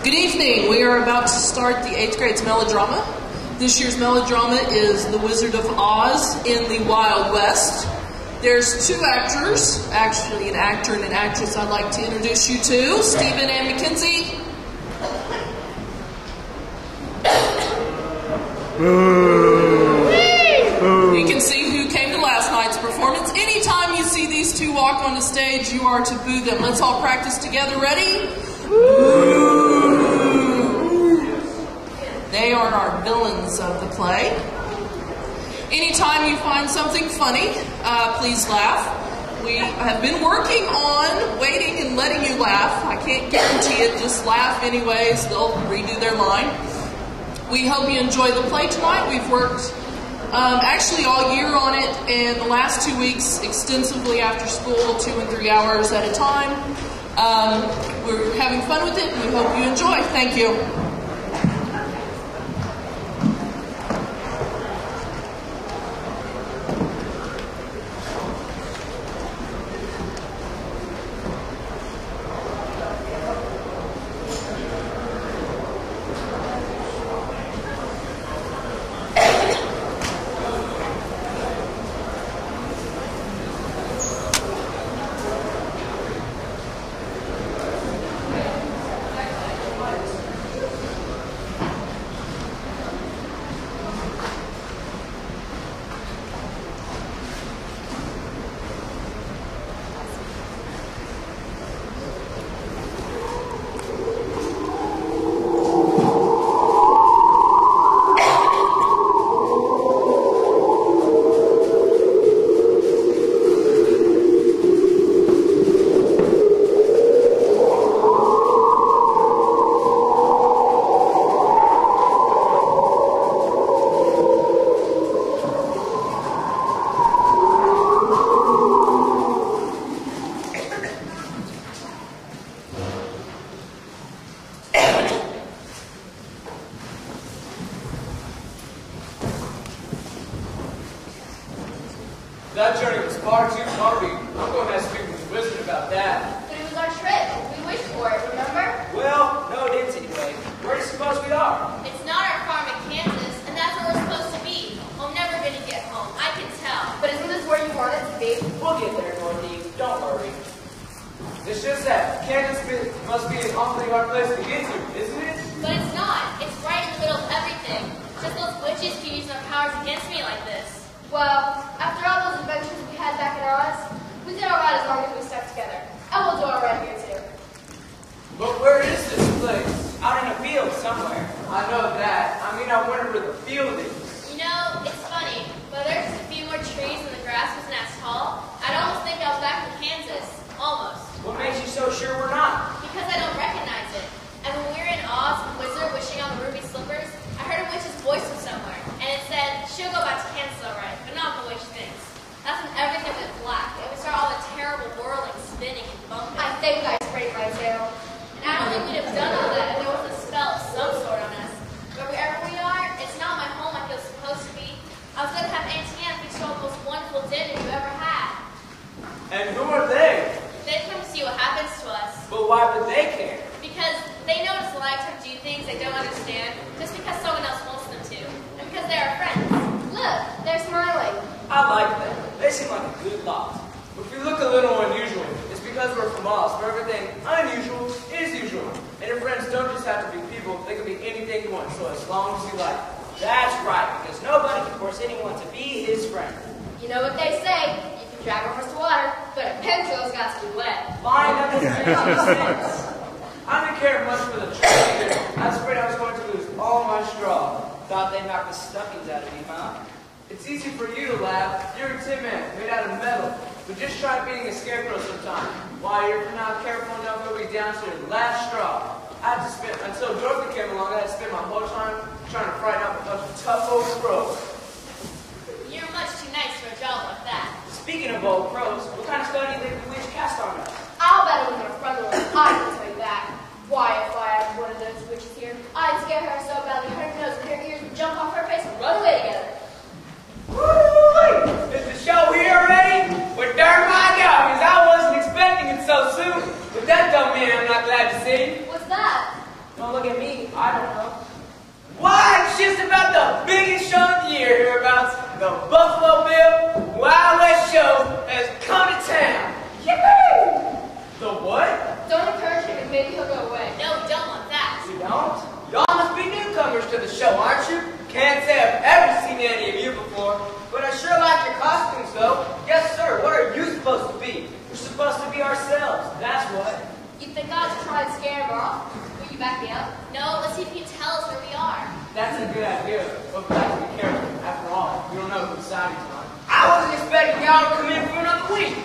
Good evening. We are about to start the 8th grade's melodrama. This year's melodrama is The Wizard of Oz in the Wild West. There's two actors, actually an actor and an actress I'd like to introduce you to, Stephen and Mackenzie. You can see who came to last night's performance. Anytime you see these two walk on the stage, you are to boo them. Let's all practice together. Ready? They are our villains of the play. Anytime you find something funny, please laugh. We have been working on waiting and letting you laugh. I can't guarantee it, just laugh anyways. They'll redo their line. We hope you enjoy the play tonight. We've worked actually all year on it, and the last 2 weeks extensively after school, 2 and 3 hours at a time. We're having fun with it, and we hope you enjoy. Thank you. That journey was far too bumpy. I'm going to have to speak with the wizard about that. But it was our trip. We wished for it, remember? Well, no, it didn't anyway. Where do you suppose we are? It's not our farm in Kansas, and that's where we're supposed to be. I'm never going to get home. I can tell. But isn't this where you want it to be? We'll get there, Dorothy. Don't worry. It's just that Kansas must be an awfully hard place to get to, isn't it? But it's not. It's right in the middle of everything. Just those witches can use their powers against me like this. Well, after all those adventures we had back in Oz, we did alright as long as we stuck together. And we'll do alright here too. But where is this place? Out in a field somewhere. I know that. I mean, I wonder where the field is. You know, it's funny, but there's just a few more trees and the grass wasn't as tall. I'd almost think I was back in Kansas. Almost. What makes you so sure we're not? Because I don't recognize it. And when we were in Oz, the wizard wishing on the ruby slippers, I heard a witch's voice from somewhere, and it said, she'll go back to Kansas alright, but not the witch thinks. That's when everything went black, and we saw all the terrible whirling, spinning, and bumping. I think I sprayed my tail. And I don't think we'd have done all that if there was a spell of some sort on us. But wherever we are, it's not my home like it was supposed to be. I was going to have Auntie Anne fix you all the most wonderful dinner you ever had. And who are they? They'd come to see what happens to us. But why would they care? Because they notice a lifetime do things they don't understand just because someone else wants them to. And because they are friends. Look, they're smiling. I like them. They seem like a good lot. But if we look a little unusual, it's because we're from Oz, where everything unusual is usual. And your friends don't just have to be people, they can be anything you want, so as long as you like. That's right, because nobody can force anyone to be his friend. You know what they say, you can drag a horse to water, but a pencil's got to be wet. Fine, that doesn't make any sense. I didn't care much for the trip either. I was afraid I was going to lose all my straw. Thought they knocked the stuffings out of me, huh? It's easy for you to laugh. You're a tin man, made out of metal. But just try being a scarecrow sometime. While you're not careful enough, you'll be down to your last straw. I had to spend, until Dorothy came along, I had to spend my whole time trying to frighten up a bunch of tough old crows. You're much too nice for a job like that. Speaking of old crows, what kind of spell do you think the witch cast on us? I'll bet it was our friendly one. I can tell you that. Why, if I had one of those witches here, I'd scare her so badly her nose and her ears would jump off her face and run away together. Woo! Is the show here already? Well, darn my dog, because I wasn't expecting it so soon. But that dumb man I'm not glad to see. What's that? Don't look at me. I don't know. Why, it's just about the biggest show of the year hereabouts. The Buffalo Bill Wild West Show has come to town. Yippee! The what? Don't encourage him, and maybe he'll go away. No, don't want that. You don't? Y'all must be newcomers to the show, aren't you? Can't say I've ever seen any of you before, but I sure like your costumes, though. Yes, sir. What are you supposed to be? We're supposed to be ourselves. That's what. You think I'll just try and scare him off? Will you back me up? No, let's see if you can tell us where we are. That's a good idea, but we have to be careful. After all, we don't know whose side he's on. I wasn't expecting y'all to come in for another week.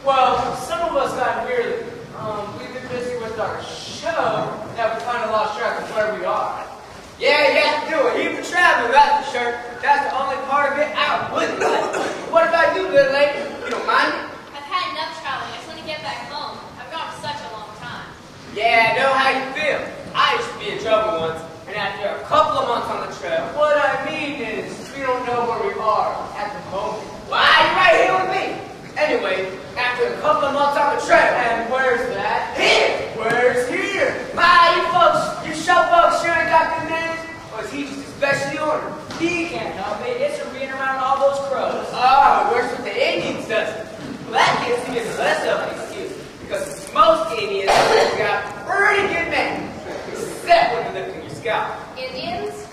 Well, some of us got here early. We've been busy with our show that we kind of lost track of where we are. Yeah, you have to do a heap of traveling, that's for sure. That's the only part of it I wouldn't like. What about you, little lady? You don't mind it? I've had enough traveling. I just want to get back home. I've gone for such a long time. Yeah, I know how you feel. I used to be in trouble once, and after a couple of months on the trail, what I mean is, we don't know where we are at the moment. Why, you're right here with me. Anyway, after a couple of months on the trail, and where's that? Here! Where's here? My, you folks, you show folks sure ain't got good names, or is he just especially ordered? He can't help it. It's from being around all those crows. Oh, it works with the Indians, doesn't it? Well, that gives him less of an excuse, because most Indians have got pretty good names, except when you're lifting your scalp. Indians?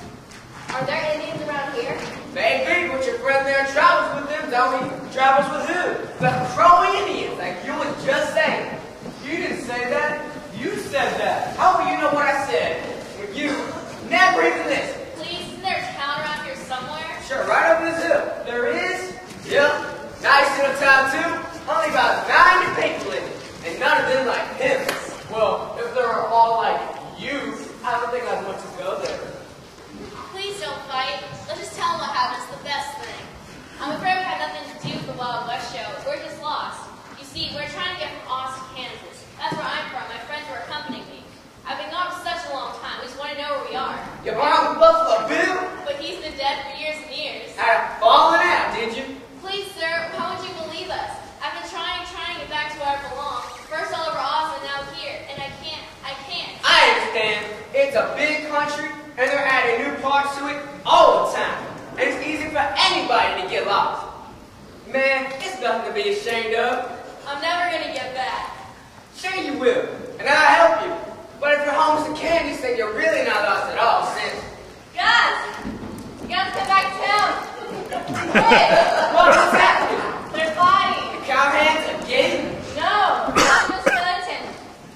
Are there Indians around here? Maybe, but your friend there travels with them, don't he? Travels with who? The Crow Indians, like you were just saying. You didn't say that. You said that. How will you know what I said? When you never even listen. Please, isn't there a town around here somewhere? Sure, right up this hill. There is? Yep. Nice little town, too. Only about 90 people in it. And none of them like him. Well, if they were all like you, I don't think I'd want to go there. Please don't fight. Let's just tell them what happened. It's the best thing. I'm afraid we have nothing to do with the Wild West show. We're just lost. You see, we're trying to get from Austin, Kansas. That's where I'm from. My friends were accompanying me. I've been gone for such a long time. We just want to know where we are. Your mom Buffalo Bill? But he's been dead for years and years. Had fallen out, did you? Please, sir, how would you believe us? I've been trying to get back to where I belong. First all over Austin, now here. And I can't. I understand. It's a big country, and they're adding new parts to it all the time. And it's easy for anybody to get lost. Man, it's nothing to be ashamed of. I'm never going to get back. Sure you will, and I'll help you. But if you're homeless and Candice, then you're really not lost at all, since... Guys! You gotta come back to town. Hey! What's happening? They're fighting. The cowhands again? No, not Miss Arlington.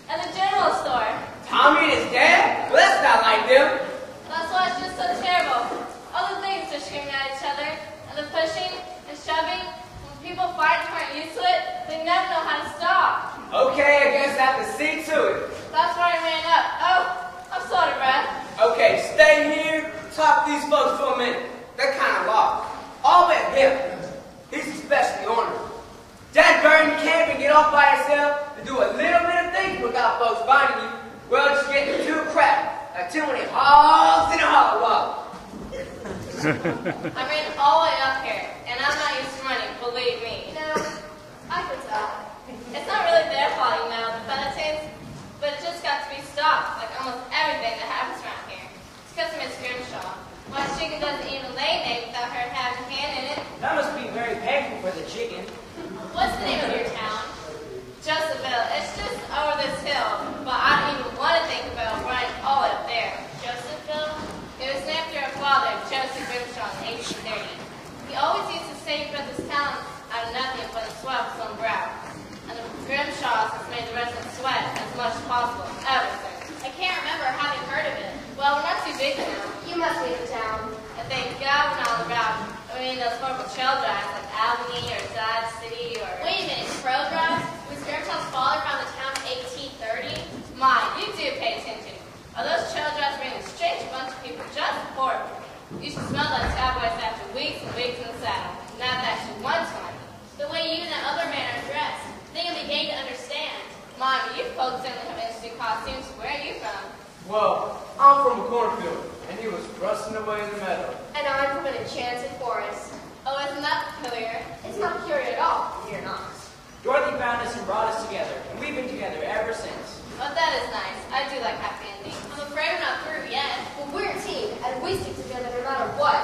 At the general store. Tommy and his dad? Well, that's not like them. That's why it's just so terrible. All the things are screaming at each other, and the pushing and shoving. When people fight and aren't used to it, they never know how to stop. Okay, I guess I have to see to it. That's why I ran up. Oh, I'm sorry, Brad. Okay, stay here, talk to these folks for a minute. They're kind of lost. All but him. He's especially ornery. Dad burned you can't even get off by yourself to do a little bit of thinking without folks finding you. Well, just getting too crap. Like too many hogs in a hollow wall. I ran all the way up here, and I'm not used to running, believe me. No, I could tell. It's not really their fault, you know, the penitents, but it just got to be stopped, like almost everything that happens around here. It's because of Miss Grimshaw. My chicken doesn't even lay an egg without her having a hand in it. That must be very painful for the chicken. What's the name of your town? Josephville. It's just over this hill, but I don't even want to think about running all up there. Josephville? It was named after her father, Joseph Grimshaw, in 1830. He always used to say he built this town out of nothing but the sweat of his own brow. And the Grimshaws has made the residents sweat as much as possible ever since. I can't remember having heard of it. Well, we're not too big now. You must be in town. I thank God we're not around. I mean, those horrible trail drives like Albany or Dodge City or... Wait a minute, trail drives? Was Grimshaw's father found the town in 1830? My, you do pay attention. Are those trail drives bringing a strange bunch of people just horrible? You should smell like cowboys after weeks and weeks in the saddle. Not that you one time. The way you and that other man are dressed. They can begin to understand. Mom, you folks don't have interesting costumes. Where are you from? Well, I'm from a cornfield, and he was rusting away in the meadow. And I'm from an enchanted forest. Oh, isn't that peculiar? It's not peculiar at all. You're not. Dorothy found us and brought us together, and we've been together ever since. Well, that is nice. I do like happy endings. I'm afraid we're not through yet. Well, we're a team, and we stick together no matter what.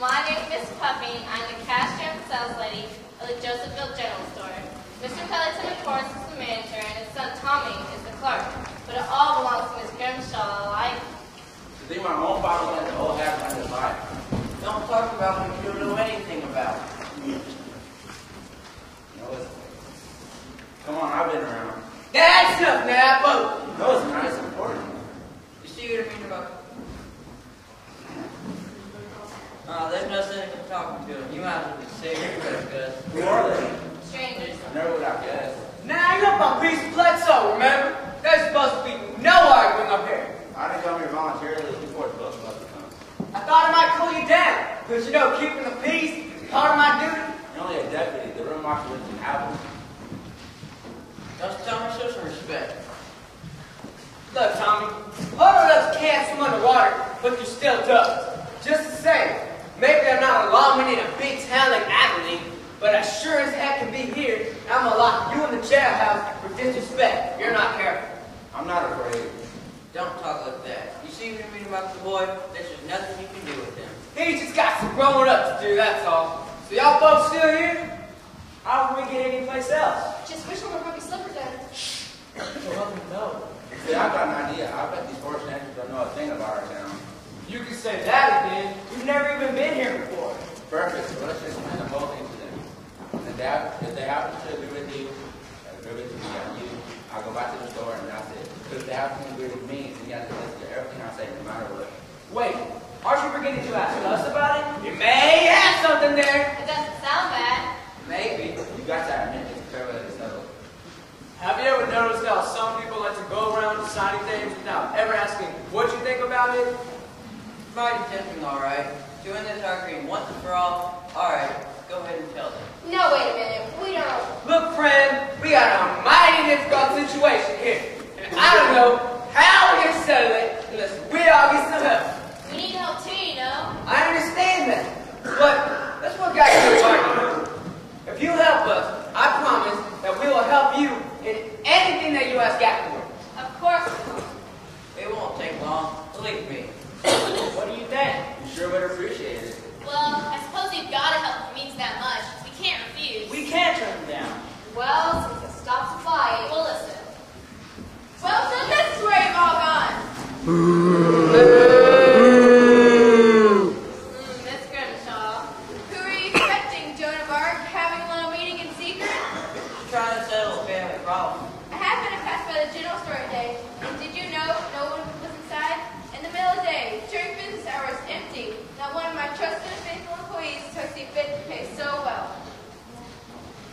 My name's Miss Puppy. I'm the cashier and sales lady of the Josephville General Store. Mr. Pelleton, of course, is the manager, and his son Tommy is the clerk. But it all belongs to Miss Grimshaw, like. To be my own Bible and the whole half of his life. Don't talk about what you don't know anything about. No, listen. Come on, I've been around. That's enough, Napa. No, it's not. It's important. You see what I mean about... there's no sense in talking to him. You might as well just say your best, Gus. Who are they? Strangers. I never would have guessed. Now you're up on piece of Bledsoe, remember? There's supposed to be no arguing up here. I didn't come here voluntarily before the bus must have come. I thought I might cool you down, because you know keeping the peace is part of my duty. You're only a deputy. The room marshal lives in Apple. Just tell me, show some respect. Look, Tommy, Hodo does can't swim underwater, but you're still tough. Just the same, maybe I'm not a lawman in a big town like Abilene, but I sure as heck can be here, and I'm gonna lock you in the jailhouse for disrespect. You're not careful. I'm not afraid. Don't talk like that. You see what I mean about the boy? There's just nothing you can do with him. He just got some growing up to do, that's all. So y'all folks still here? How can we get anyplace else? Just wish there were ruby slippers in. No. See, I've got an idea. I bet these forest rangers don't know a thing about our town. You can say that again. You've never even been here before. Perfect. So let's just explain the whole thing to them. And if they happen to agree with you, I'll go back to the store and that's it. Because if they happen to agree with me, then you have to listen to everything I say no matter what. Wait, aren't you beginning to ask us about it? You may have something there. It doesn't sound bad. Maybe. You got to admit it's fairly settled. Have you ever noticed how some people like to go around deciding things without ever asking what you think about it? Mighty tempting, all right. Doing this arguing once and for all right, go ahead and tell them. No, wait a minute. We don't. Look, friend, we got a mighty difficult situation here. And I don't know how we're going to settle it unless we all get some help. We need help too, you know. I understand that. But that's what got you arguing. If you help us, I promise that we will help you in anything that you ask afterward. Of course we will. It won't take long. Believe me. What do you think? You sure would appreciate it. Well, I suppose you've got to help if it means that much. We can't refuse. We can't turn them down. Well, since it stops the fight. Well, listen. Well, so this is where you've all gone. Miss Grimshaw. Who are you expecting, Joan of Arc? Having a little meeting in secret? Trying to settle a family problem. I have been passed by the general store today, and did you know no one was inside? In the middle of the day, during business hours, empty. Not one of my trusted and faithful employees took the fit to pay so well.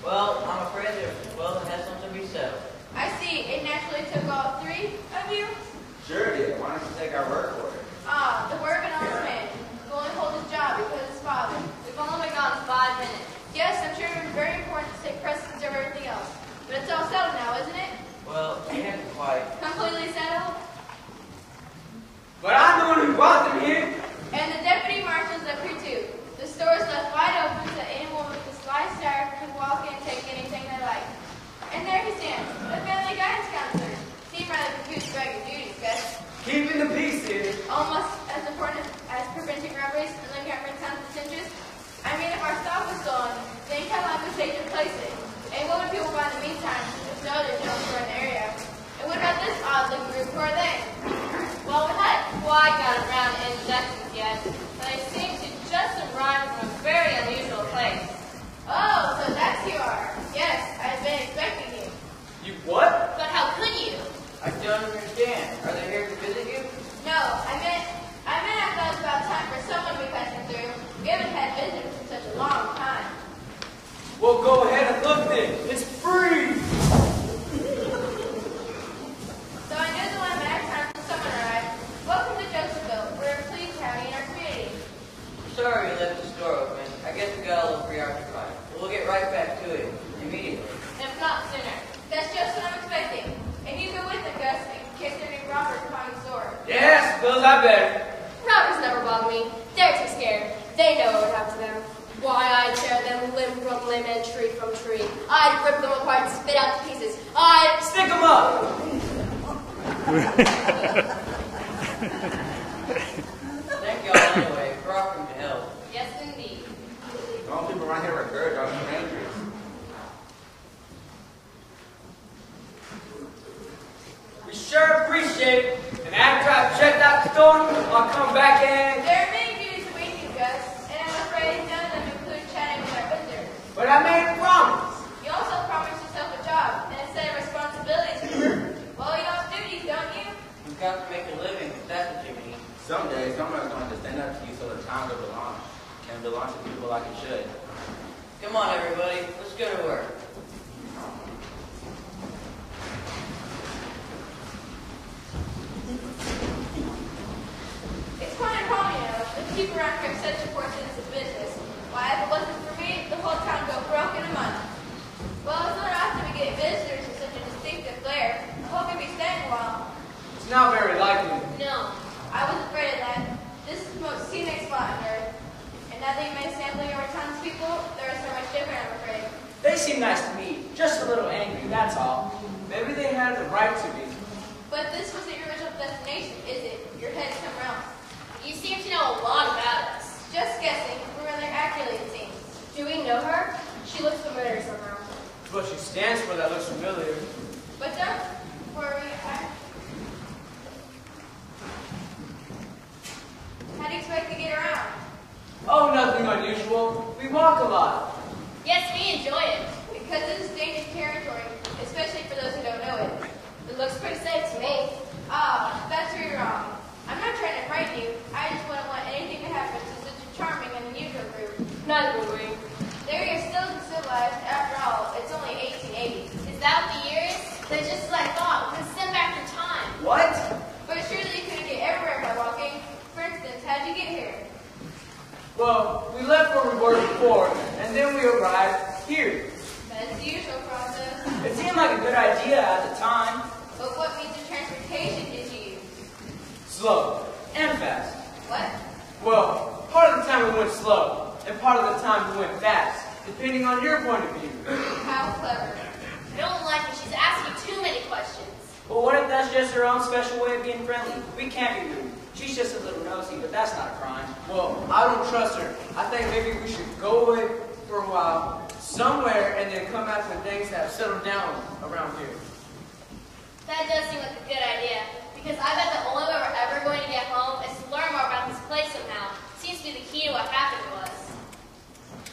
Well, I'm afraid that it has something to be settled. I see. It naturally took all three of you. Sure it is. Why don't you take our word for it? The word of an honest man. Who only hold his job because his father. We've only been gone 5 minutes. Yes, I'm sure it's very important to take precedence over everything else. But it's all settled now, isn't it? Well, it hasn't quite. Completely settled? But I'm the one who brought them here. And the deputy marshal's up here too. The store is left wide open so anyone with the slightest desire can walk in and take anything they like. And there he stands, the family guidance counselor. Seem rather confused about your duties, Gus. Keeping the peace here. Almost as important as preventing robberies and looking at rent-town's interest. I mean, if our stock was stolen, then Cadillac would take and replace it. And what would people buy in the meantime? There's no other general store in the area. And what about this odd-looking group? Who are they? Well, we hadn't quite got around to introductions yet, but they seem to just arrive from a very unusual place. Oh, so that's who you are. Yes, I've been expecting you. You what? But how could you? I don't understand. Are they here to visit you? No, I meant I thought it was about time for someone to be passing through. We haven't had visitors in such a long time. Well, go ahead and look then. It's free. So I knew the limit had time for someone to arrive. Welcome to Josephville. We're pleased to have you in our community. Sorry you left the store open. I guess we got a little preoccupied. We'll get right back to it immediately. If not sooner. That's just what I'm expecting. And you go with them, Gus, in case there are any robbers behind the store. Yeah, suppose I better. Robbers never bother me. They're too scared. They know what would happen to them. Why, I'd tear them limb from limb and tree from tree. I'd rip them apart and spit out to pieces. I'd Stick 'em up. Thank y'all anyway for offering to help. Yes, indeed. The only people around here are good, are strangers. We sure appreciate it. And after I've checked out the store, I'll come back in. There are many duties awaiting you, Gus, and I'm afraid none of them include chatting with our visitors. But I made a promise. You also promised yourself a job and a set of responsibilities. Well, you have duties, don't you? You've got to make a living, if that's what you mean. Someday, someone's going to stand up to you so the town will belong, can belong to people like it should. Come on, everybody. Let's go to work. It's quite important, you know, that people around here have such importance of business. Why, if it wasn't for me, the whole town would go broke in a month. Well, it's not often we get visitors with such a distinctive flair. I hope you'll be staying a while. It's not very likely. No. I was afraid of that. This is the most scenic spot on Earth. And now that you made a sampling of our town's people, they're so much different, I'm afraid. They seem nice to me. Just a little angry, that's all. Maybe they had the right to be. But this wasn't your original destination, is it? Your head's somewhere else. You seem to know a lot about us. Just guessing, but rather accurately it seems. Do we know her? She looks familiar somehow. It's what she stands for that looks familiar. But don't worry, how do you expect to get around? Oh, nothing unusual. We walk a lot. Yes, we enjoy it. Because this is dangerous territory, especially for those who don't know it. It looks pretty safe to me. Ah, that's where you're wrong. I'm not trying to frighten you. I just wouldn't want anything to happen to such a charming and unusual group. Neither would we. There you're still civilized. After all, it's only 1880. Is that what the year is? Then just as I thought, we can send back through time. What? But surely you couldn't get everywhere by walking. For instance, how'd you get here? Well, we left where we were before, and then we arrived here. That's the usual process. It seemed like a good idea at the time. But what means of transportation did you use? Slow and fast. What? Well, part of the time we went slow, and part of the time we went fast, depending on your point of view. How clever. I don't like it. She's asking too many questions. Well, what if that's just her own special way of being friendly? We can't be rude. She's just a little nosy, but that's not a crime. Well, I don't trust her. I think maybe we should go away for a while, somewhere, and then come back when things have settled down around here. That does seem like a good idea. Because I bet the only way we're ever going to get home is to learn more about this place somehow. Seems to be the key to what happened to us.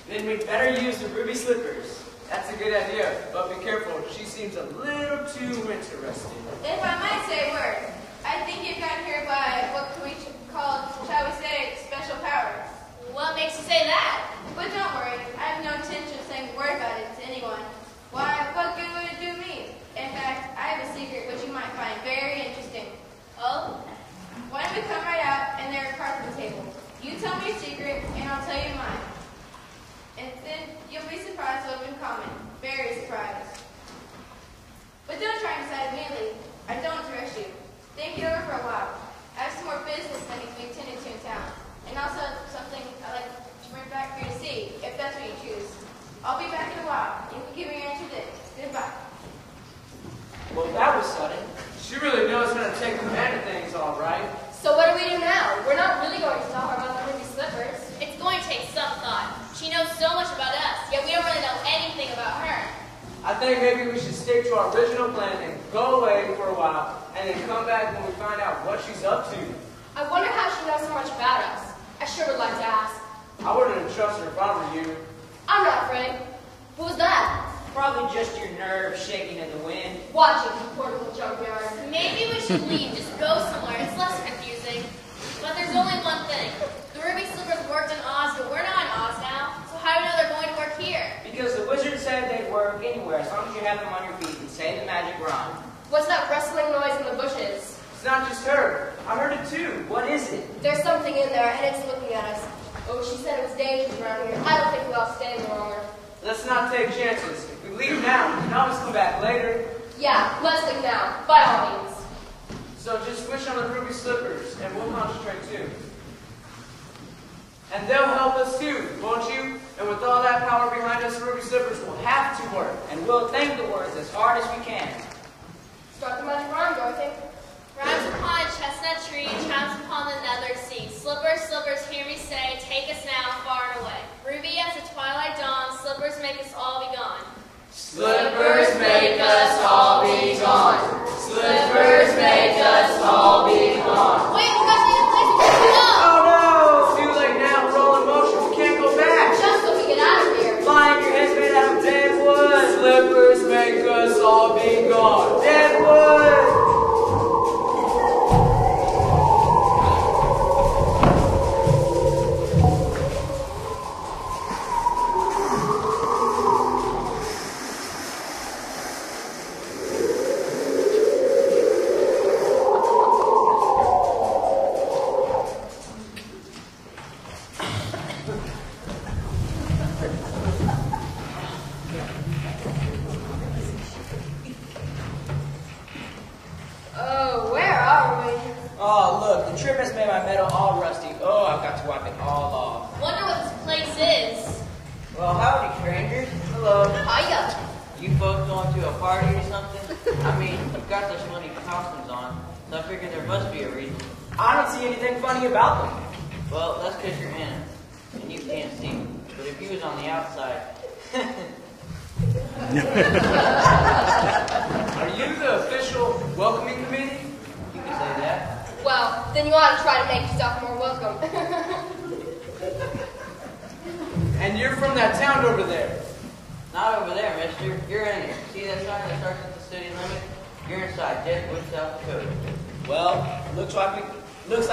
Then we'd better use the ruby slippers. That's a good idea, but be careful. She seems a little too interested. If I might say a word, I think you've gotten here by what we call, shall we say, special powers. What makes you say that? But don't worry, I have no intention of saying a word about it to anyone. Why, what good would it do me? In fact, I have a secret which you might find very interesting. Oh? Why don't we come right out and there are cards on the table? You tell me your secret and I'll tell you mine. And then you'll be surprised what we in common. Very surprised. But don't try and decide immediately. I don't rush you. Think it over for a while. I have some more business that needs to be attended to in town. And also something I'd like to bring back for you to see, if that's what you choose. I'll be back in a while. You can give me your answer then. Goodbye. Well, that was sudden. She really knows how to take command of things, all right. So what do we do now? We're not really going to tell her about the ruby slippers. It's going to take some thought. She knows so much about us, yet we don't really know anything about her. I think maybe we should stick to our original plan and go away for a while, and then come back when we find out what she's up to. I wonder how she knows so much about us. I sure would like to ask. I wouldn't trust her if I were you. I'm not afraid. What was that? Probably just your nerves shaking in the wind. Watching the portable junkyard. Maybe we should leave, just go somewhere. It's less confusing. But there's only one thing. The ruby slippers worked in Oz, but we're not in Oz now. So how do we know they're going to work here? Because the wizard said they'd work anywhere as long as you have them on your feet and say the magic rhyme. What's that rustling noise in the bushes? It's not just her. I heard it too. What is it? There's something in there, and it's looking at us. Oh, she said it was dangerous around here. I don't think we'll stay any longer. Let's not take chances. If we leave now, we can always come back later. Yeah, let's leave now. By all means. So just switch on the ruby slippers, and we'll concentrate too. And they'll help us too, won't you? And with all that power behind us, ruby slippers will have to work. And we'll think the words as hard as we can. Start the magic rhyme, Dorothy. make us all be gone. Slippers make us all be gone. Slippers make us all be gone. Wait, we got to get a place to pick it up. Oh no! Too late now. We're all in motion. We can't go back. Just so we get out of here. Fine, your head's made out of dead wood. Slippers make us all be gone. Dead wood! Oh, where are we? Oh, look, the trip has made my metal all rusty. Oh, I've got to wipe it all off. Wonder what this place is. Well, howdy, strangers. Hello. Hiya. You folks going to a party or something? I mean, you've got those funny costumes on, so I figured there must be a reason. I don't see anything funny about them. Well, that's because you're in it, and you can't see them. But if you was on the outside... Are you the official welcoming committee? You can say that. Well, then you ought to try to make yourself more welcome. And you're from that town over there. Not over there, mister. You're in it. See that sign that starts at the city limit? You're inside Deadwood, South Dakota. Well, looks like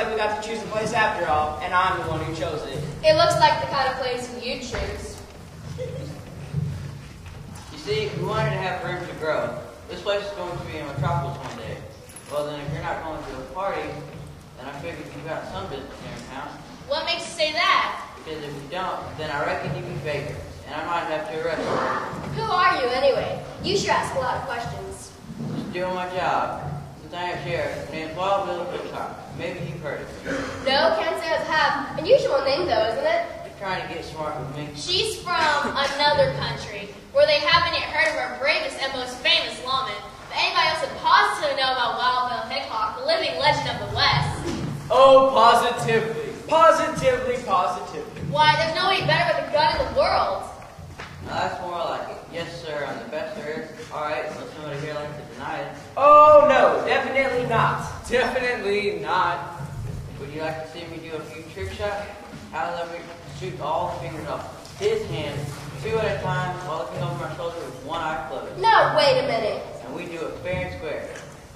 we got to choose a place after all, and I'm the one who chose it. It looks like the kind of place you'd choose. You see, we wanted to have room to grow. This place is going to be a metropolis one day. Well, then if you're not going to a party, then I figured you've got some business here in town. What makes you say that? Because if you don't, then I reckon you'd be vagrant, and I might have to arrest you. Who are you, anyway? You sure ask a lot of questions. Just doing my job. Since I am sheriff, my name's Wild Bill Woodcock. Maybe you've heard of me. No, can't say I have. Unusual name, though, isn't it? You're trying to get smart with me. She's from another country where they haven't yet heard of our bravest and most famous lawman. But anybody else would positively know about Wild Bill Hickok, the living legend of the West. Oh, positively. Positively. Why, there's nobody better with a gun in the world. Now that's more like it. Yes, sir, I'm the best there is. Alright, so somebody here likes to deny it. Oh, no, definitely not. Definitely not. Would you like to see me do a few trick shots? How let me shoot all the fingers off his hand, 2 at a time, while looking over my shoulder with one eye closed. No, wait a minute. And we do it fair and square.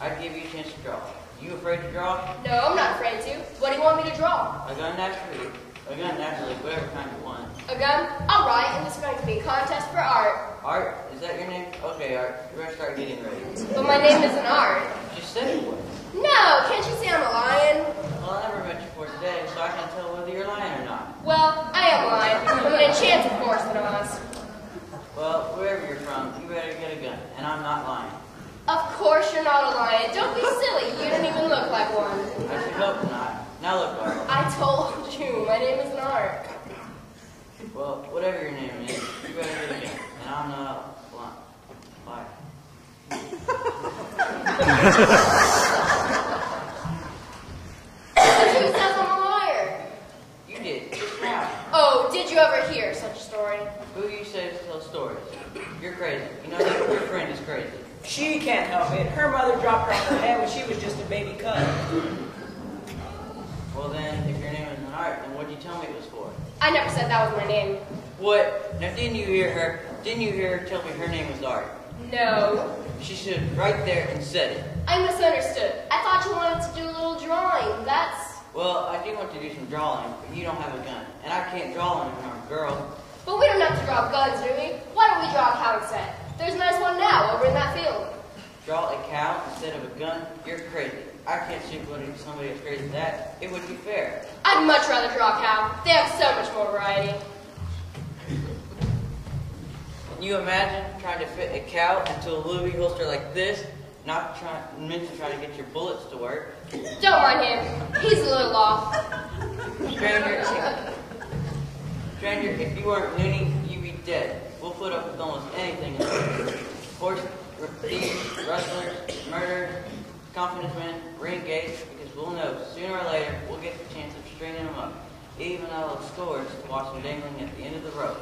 I'd give you a chance to draw. You afraid to draw? No, I'm not afraid to. What do you want me to draw? A gun naturally. A gun naturally, whatever kind you want. A gun? All right, and this is going to be a contest for art. Art? Is that your name? Okay, Art. You better start getting ready. But my name isn't Art. You said it was. No, can't you see I'm a lion? Well, I never met you before today, so I can't tell whether you're lying or not. Well, I am lying. I'm an enchanted force in Oz. Well, wherever you're from, you better get a gun, and I'm not lying. Of course you're not a lion. Don't be silly. You don't even look like one. I should hope not. Now look, Art. I told you, my name isn't Art. Well, whatever your name is, you better get a gun, and I'm not lying. Who says I'm a liar? You did, just now. Oh, did you ever hear such a story? Who you say to tell stories? You're crazy. You know that your friend is crazy. She can't help it. Her mother dropped her off her head when she was just a baby cub. Well then, if your name isn't Art, then what'd you tell me it was for? I never said that was my name. What? Now didn't you hear her tell me her name was Art? No. She stood right there and said it. I misunderstood. I thought you wanted to do a little drawing. That's... Well, I do want to do some drawing, but you don't have a gun. And I can't draw on an unarmed girl. But we don't have to draw guns, do we? Why don't we draw a cow instead? There's a nice one now over in that field. Draw a cow instead of a gun? You're crazy. I can't see somebody as crazy as that. It wouldn't be fair. I'd much rather draw a cow. They have so much more variety. Can you imagine trying to fit a cow into a Louis holster like this? Not meant to try to get your bullets to work. Don't mind him. He's a little off. Stranger, if you weren't loony, you'd be dead. We'll put up with almost anything. Horse thieves, rustlers, murderers, confidence men, renegades, because we'll know sooner or later we'll get the chance of stringing them up. Even though they'll scores to watch them dangling at the end of the rope.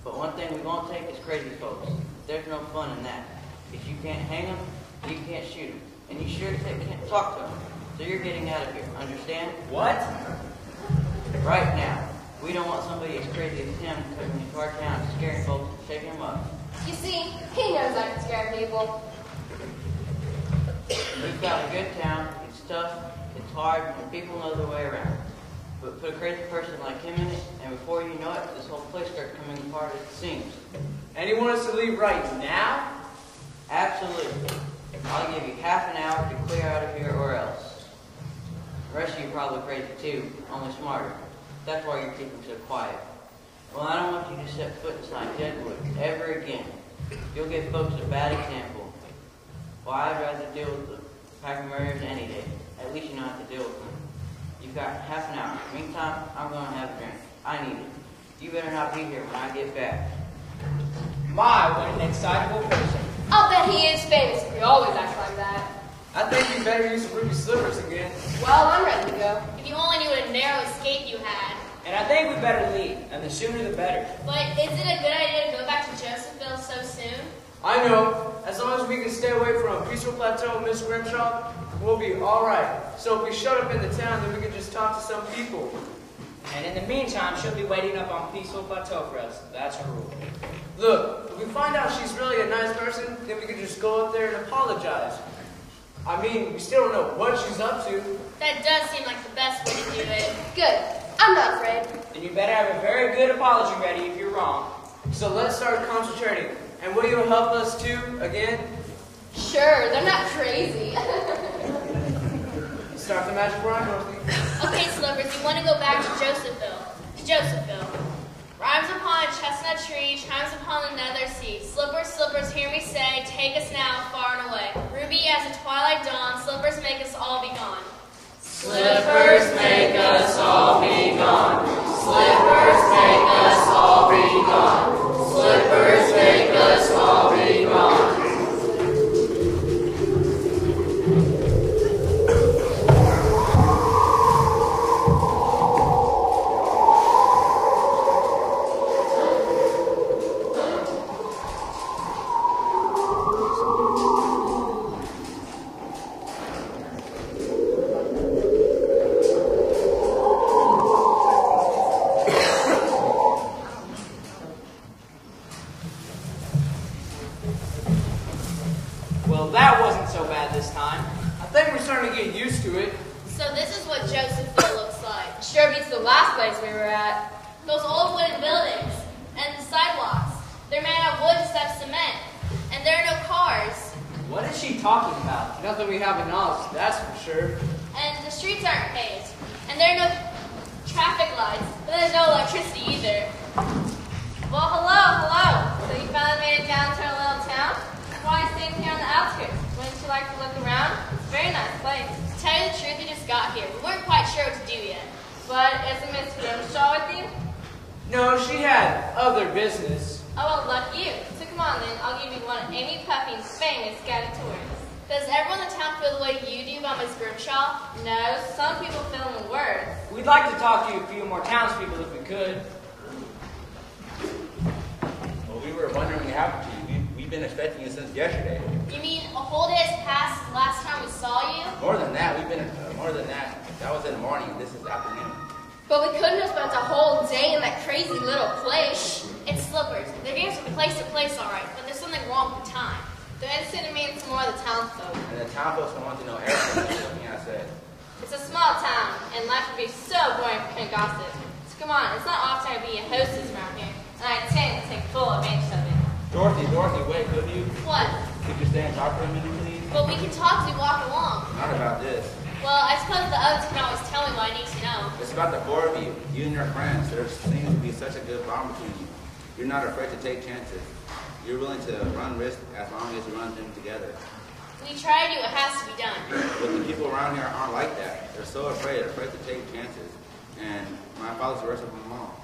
But one thing we won't take is crazy folks. There's no fun in that. If you can't hang them, you can't shoot them. And you sure can't talk to them. So you're getting out of here, understand? What? Right now. We don't want somebody as crazy as him coming into our town, scaring folks and shaking them up. You see, he knows I can scare people. We've got a good town. It's tough, it's hard, and people know their way around. But put a crazy person like him in it, and before you know it, this whole place starts coming apart as it seems. And you want us to leave right now? Absolutely. I'll give you half an hour to clear out of here or else. The rest of you are probably crazy too, only smarter. That's why you're keeping so quiet. Well, I don't want you to set foot inside Deadwood ever again. You'll give folks a bad example. Well, I'd rather deal with the pack of murderers any day. At least you know how to deal with them. You've got half an hour. Meantime, I'm going to have a drink. I need it. You better not be here when I get back. My, what an excitable person. I'll bet he is famous if he always acts like that. I think you better use some ruby slippers again. Well, I'm ready to go. If you only knew what a narrow escape you had. And I think we better leave, and the sooner the better. But is it a good idea to go back to Josephville so soon? I know. As long as we can stay away from Peaceful Plateau and Miss Grimshaw, we'll be all right. So if we shut up in the town, then we can just talk to some people. And in the meantime, she'll be waiting up on Peaceful Plateau for us. That's her rule. Look, if we find out she's really a nice person, then we can just go up there and apologize. I mean, we still don't know what she's up to. That does seem like the best way to do it. Good. I'm not afraid. Then you better have a very good apology ready if you're wrong. So let's start concentrating. And will you help us too, again? Sure, they're not crazy. Start the magic rhyme, Dorothy. Okay, Slippers, you want to go back to Josephville. To Josephville. Rhymes upon a chestnut tree, chimes upon another sea. Slippers, slippers, hear me say, take us now far and away. Ruby as the twilight dawn, slippers make us all be gone. Slippers make us all be gone. Slippers make us all be gone. Slippers make us all be gone. Well, that wasn't so bad this time. I think we're starting to get used to it. So this is what Josephville looks like. Sure beats the last place we were at. Those old wooden buildings and the sidewalks. They're made out of wood instead of cement. And there are no cars. What is she talking about? Nothing we have in Oz, that's for sure. And the streets aren't paved. And there are no traffic lights. But there's no electricity either. Well, hello. So you finally made it down to our little town? Why are you staying here on the outskirts? Wouldn't you like to look around? It's a very nice place. To tell you the truth, we just got here. We weren't quite sure what to do yet. But isn't Miss Grimshaw with you? No, she had other business. Oh, well, lucky you. So come on then, I'll give you one of Amy Puffy's famous guided tours. Does everyone in the town feel the way you do about Miss Grimshaw? No, some people feel in the words. We'd like to talk to you a few more townspeople if we could. Well, we were wondering what happened to you. We've been expecting you since yesterday. You mean a whole day has passed since the last time we saw you? More than that, more than that. That was in the morning, this is afternoon. But we couldn't have spent a whole day in that crazy little place. It's Slippers. They're getting from place to place, all right, but there's something wrong with the time. They're interested in meeting some more of the townsfolk. And the town folks want to know everything that's something I said. It's a small town, and life would be so boring if we couldn't gossip. So come on, it's not often I'd be a hostess around here, and I intend to take full advantage of it. Dorothy, wait, could you? What? Could you stay and talk for a minute, please? But we can talk as we walk along. Not about this. Well, I suppose the others can always tell me what I need to know. It's about the four of you and your friends. There seems to be such a good bond between you. You're not afraid to take chances. You're willing to run risks as long as you run them together. We try to do what has to be done. But the people around here aren't like that. They're so afraid to take chances. And my father's the worst of them all.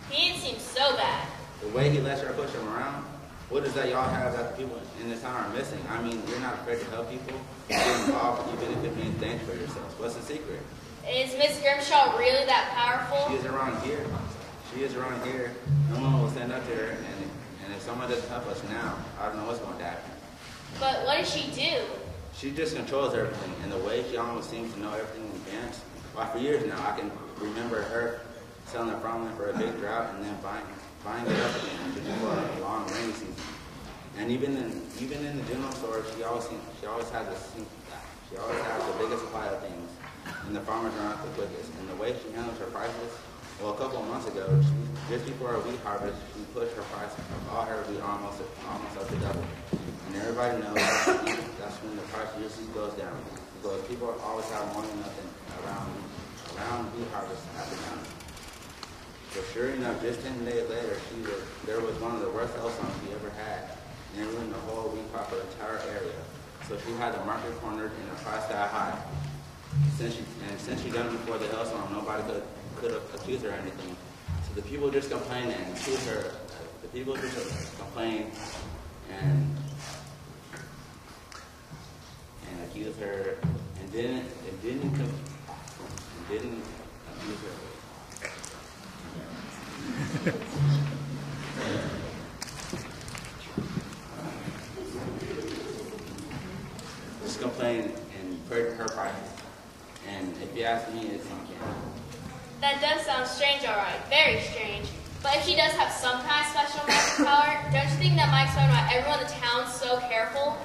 He didn't seem so bad. The way he lets her push him around, what is that y'all have that the people in this town are missing? I mean, you're not afraid to help people, get involved, even if it means danger for yourselves. What's the secret? Is Miss Grimshaw really that powerful? She is around here. she is around here, no one will stand up to her, and if someone doesn't help us now, I don't know what's going to happen. But what does she do? She just controls everything, and the way she almost seems to know everything in advance. Well, for years now, I can remember her selling the farmland for a big drought and then buying it up again before a long rainy season. And even in the general store, she always has the biggest supply of things, and the farmers run out the quickest. And the way she handles her prices, well, a couple of months ago, just before our wheat harvest, she pushed her price of all her wheat almost up to double. And everybody knows that's when the price usually goes down, because people always have more than nothing around wheat harvest at the time. So sure enough, just 10 days later, there was one of the worst hailstorms she ever had, and it ruined the whole wheat crop for the entire area. So she had the market cornered and the price got high. Since she done it before the hailstorm, nobody could have accused her or anything. So the people just complained and accused her. The people just complained and accused her and didn't accuse her. Just complain and put her prices. And if you ask me, it's on camera. That does sound strange, all right. Very strange. But if she does have some kind of special magic power, don't you think that might explain why everyone in the town's so careful?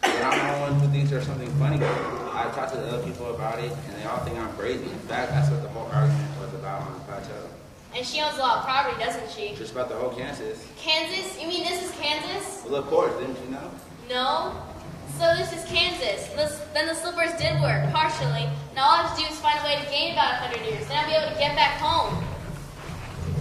But I'm the one who thinks there's something funny going on. I talked to the other people about it, and they all think I'm crazy. In fact, that's what the whole argument was about on the plateau. And she owns a lot of property, doesn't she? Just about the whole Kansas. Kansas? You mean this is Kansas? Well, of course, didn't you know? No. So this is Kansas. Then the slippers did work, partially. Now all I have to do is find a way to gain about 100 years. Then I'll be able to get back home.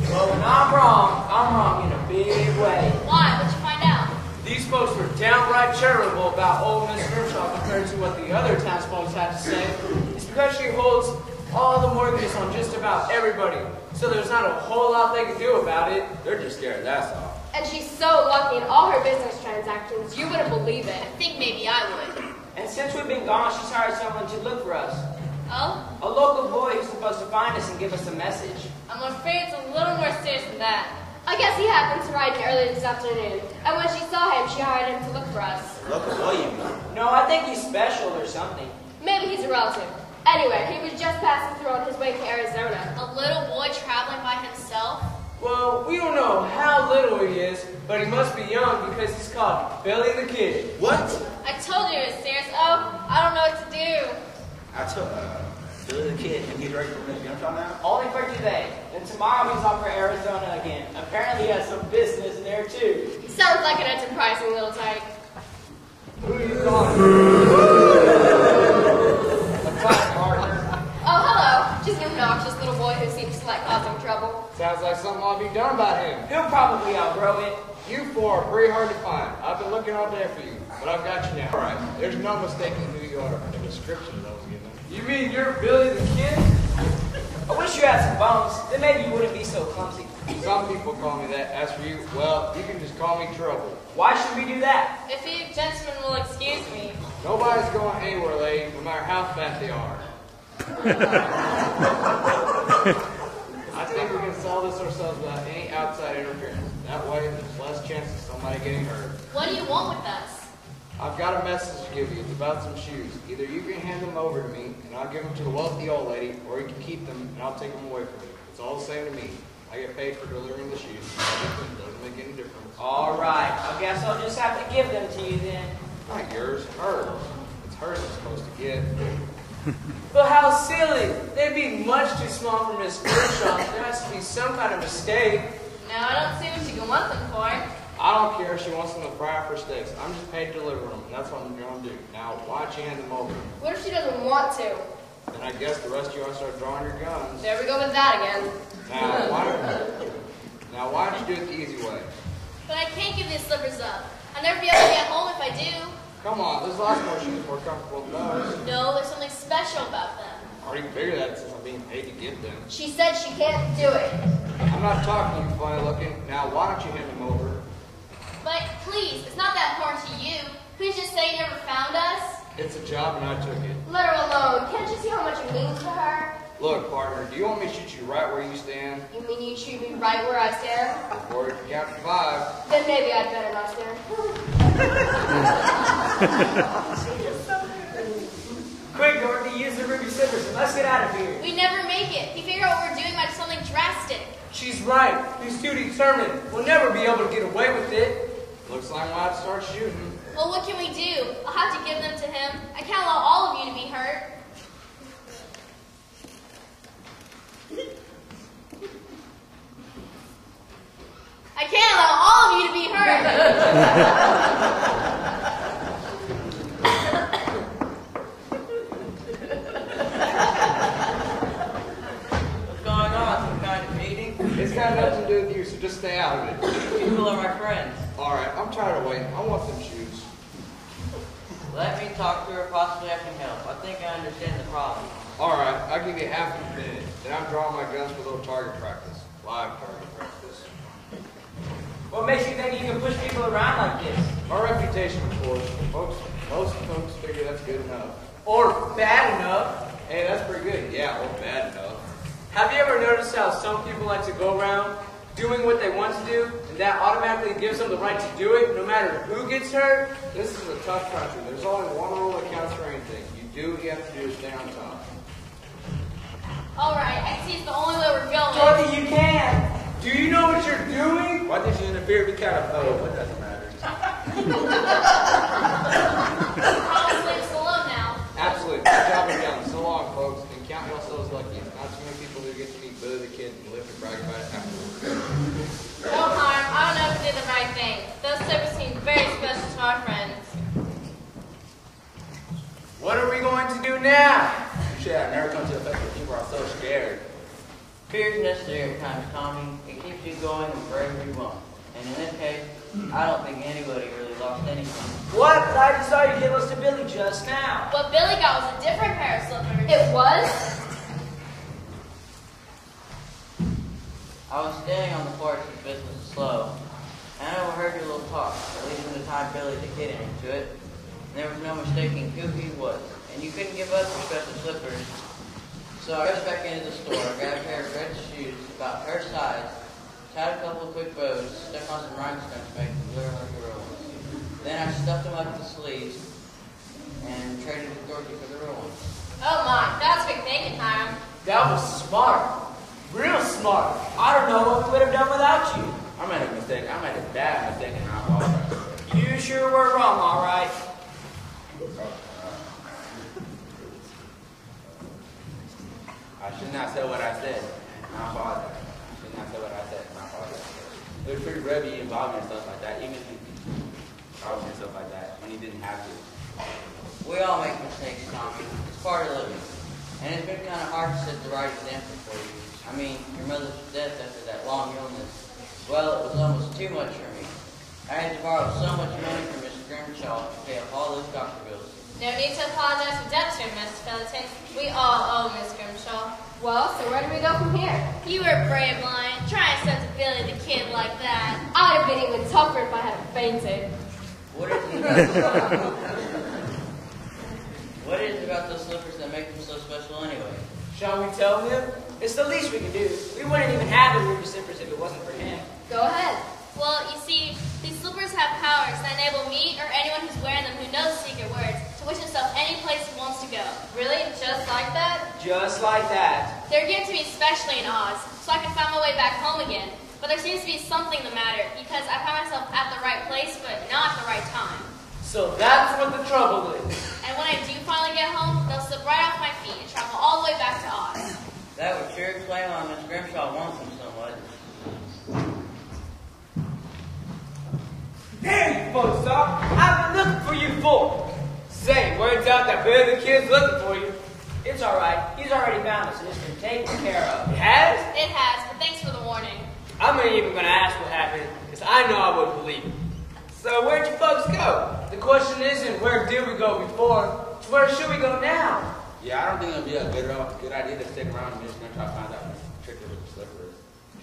Well, when I'm wrong in a big way. Why? What'd you find out? These folks were downright charitable about old Miss Grimshaw compared to what the other townsfolk had to say. It's because she holds all the mortgages on just about everybody. So there's not a whole lot they can do about it. They're just scared, that's all. And she's so lucky in all her business transactions, you wouldn't believe it. I think maybe I would. And since we've been gone, she's hired someone to look for us. Oh? A local boy who's supposed to find us and give us a message. I'm afraid it's a little more serious than that. I guess he happened to ride in early this afternoon, and when she saw him, she hired him to look for us. Local boy, you mean? No, I think he's special or something. Maybe he's a relative. Anyway, he was just passing through on his way to Arizona. A little boy traveling by himself? Well, we don't know how little he is, but he must be young because he's called Billy the Kid. What? I told you it was serious. Oh, I don't know what to do. I told Billy the Kid, and he's ready for Miss Grimshaw now? Only for today. Then tomorrow he's off for Arizona again. Apparently he has some business there too. Sounds like an enterprising little tyke. Who are you calling? What's up, partner? Oh, hello. Just an obnoxious little boy who seems to like causing trouble. Sounds like something ought to be done about him. He'll probably outgrow it. You four are pretty hard to find. I've been looking all day for you, but I've got you now. All right. There's no mistaking who you are. The description I was given. You mean you're Billy the Kid? I wish you had some bones. Then maybe you wouldn't be so clumsy. Some people call me that. As for you, well, you can just call me Trouble. Why should we do that? If you gentlemen will excuse me. Nobody's going anywhere, lady, no matter how fat they are. I think we can solve this ourselves without any outside interference. That way, there's less chance of somebody getting hurt. What do you want with us? I've got a message to give you. It's about some shoes. Either you can hand them over to me, and I'll give them to the wealthy old lady, or you can keep them, and I'll take them away from you. It's all the same to me. I get paid for delivering the shoes. It doesn't make any difference. All right. I guess I'll just have to give them to you then. Not yours, hers. It's hers I'm supposed to get. But how silly. They'd be much too small for Miss Grimshaw. There has to be some kind of mistake. No, I don't see what you can want them for. I don't care if she wants them to fry up her steaks. I'm just paid to deliver them, and that's what I'm going to do. Now, why don't you hand them over? What if she doesn't want to? Then I guess the rest of you ought to start drawing your guns. There we go with that again. Now, why don't you do it the easy way? But I can't give these slippers up. I'll never be able to get home if I do. Come on, there's lots more shoes more comfortable than those. No, there's something special about them. I already figured that since I'm being paid to get them. She said she can't do it. I'm not talking to you, funny looking. Now, why don't you hand them over? But please, it's not that important to you. Couldn't you just say you never found us? It's a job and I took it. Let her alone. Can't you see how much it means to her? Look, partner, do you want me to shoot you right where you stand? You mean you shoot me right where I stand? Before you count to 5. Then maybe I'd better not stand. Quick, Dorothy, use the ruby slippers and let's get out of here. We never make it. He figured out what we're doing by something drastic. She's right. He's too determined. We'll never be able to get away with it. Looks like we'll have to start shooting. Well, what can we do? I'll have to give them to him. I can't allow all of you to be hurt. I can't allow all of you to be hurt. What's going on? Some kind of meeting? It's got nothing to do with you, so just stay out of it. People are my friends. Alright, I'm tired of waiting. I want them shoes. Let me talk to her, possibly I can help. I think I understand the problem. Alright, I'll give you half a minute. Then I'm drawing my guns for a little target practice. Live target practice. What makes you think you can push people around like this? My reputation, of course. Most folks figure that's good enough. Or bad enough. Hey, that's pretty good. Yeah, or bad enough. Have you ever noticed how some people like to go around doing what they want to do, and that automatically gives them the right to do it, no matter who gets hurt? This is a tough country. There's only one rule that counts for anything. You do what you have to do to stay on top. All right, I see it's the only way we're going. Dorothy, you can. Do you know what you're doing? Why did you interfere? We kind of know, but it doesn't matter. Promise to leave us alone now. Absolutely. Good job again. So long, folks. And count yourselves lucky. Not too many people who get to meet Billy the Kid and live to brag about it afterwards. No harm. I don't know if we did the right thing. Those slippers seem very special to our friends. What are we going to do now? You should have never come to a festival. People are so scared. Fear is necessary at times, Tommy. It keeps you going and wherever you want. And in this case, I don't think anybody really lost anything. What? But I just saw you give us to Billy just now. What Billy got was a different pair of slippers. It was? I was standing on the porch as business was slow, and I overheard your little talk, leading to tie Billy the Kid into it. And there was no mistaking who he was, and you couldn't give up your special slippers. So I rushed back into the store, grabbed a pair of red shoes about her size, tied a couple of quick bows, stuck on some rhinestones to make them glare like the real ones. Then I stuffed them up the sleeves and traded with Dorothy for the real ones. Oh my, that's big thinking, Hiram. That was smart. Real smart. I don't know what we would have done without you. I made a mistake. I made a bad mistake, and I apologize. You sure were wrong, all right. I should not say what I said, and I apologize. I should not say what I said, and I apologize. It was pretty rare you involved in stuff like that, even if you involved in stuff like that when you didn't have to. We all make mistakes, Tommy. It's part of living. And it's been kind of hard to set the right example for you. I mean, your mother's death after that long illness, well, it was almost too much for me. I had to borrow so much money from Mr. Grimshaw to pay off all those doctor bills. No need to apologize for debt, Mr. Skeleton. We all owe Miss Grimshaw. Well, so where do we go from here? You were brave, Lion. Trying to send to Billy the Kid like that. I'd have been even tougher if I hadn't fainted. What is it about those slippers that make them so special anyway? Shall we tell him? It's the least we can do. We wouldn't even have the ruby slippers if it wasn't for him. Go ahead. Well, you see, these slippers have powers that enable me or anyone who's wearing them who knows secret words to wish himself any place he wants to go. Really? Just like that? Just like that. They're given to me especially in Oz, so I can find my way back home again. But there seems to be something the matter, because I find myself at the right place, but not at the right time. So that's what the trouble is. And when I do finally get home, they'll slip right off my feet and travel all the way back to Oz. That would sure explain why Miss Grimshaw wants them so much. There you folks are. I've been looking for you for. Say, words out that Billy the Kid's looking for you. It's all right. He's already found us, and it's been taken care of. It has? It has, but thanks for the warning. I'm not even going to ask what happened, because I know I wouldn't believe it. So where'd you folks go? The question isn't where did we go before, it's where should we go now? Yeah, I don't think it'll be a good idea to stick around and just try to find out what's tricky with the slippers.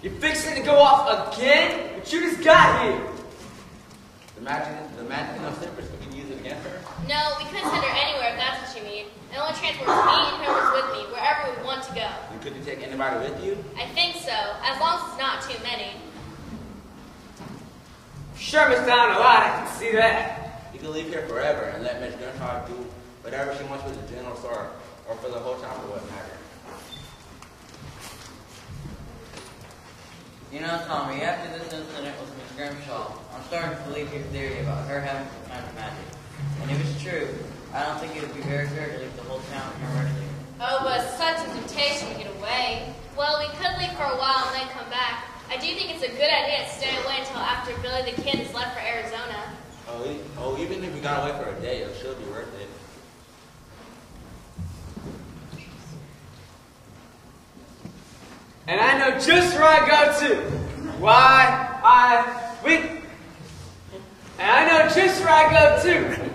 You're fixing to go off again? But you just got here. The magic in those slippers, we can use it against her. No, we couldn't send her anywhere if that's what country meet, and only transports me and whoever's with me wherever we want to go. And could you take anybody with you? I think so, as long as it's not too many. Sure missed out on a lot, I can see that. You can leave here forever and let Miss Grimshaw do whatever she wants with the general store or for the whole town for what matter. You know, Tommy, after this incident with Miss Grimshaw, I'm starting to believe your theory about her having some kind of magic. And if it's true, I don't think it would be very fair to leave the whole town in her mercy. Oh, but it's such a temptation to get away. Well, we could leave for a while and then come back. I do think it's a good idea to stay away until after Billy the Kid has left for Arizona. Oh, even if we got away for a day, it'll still be worth it. And I know just where I go to. And I know just where I go to.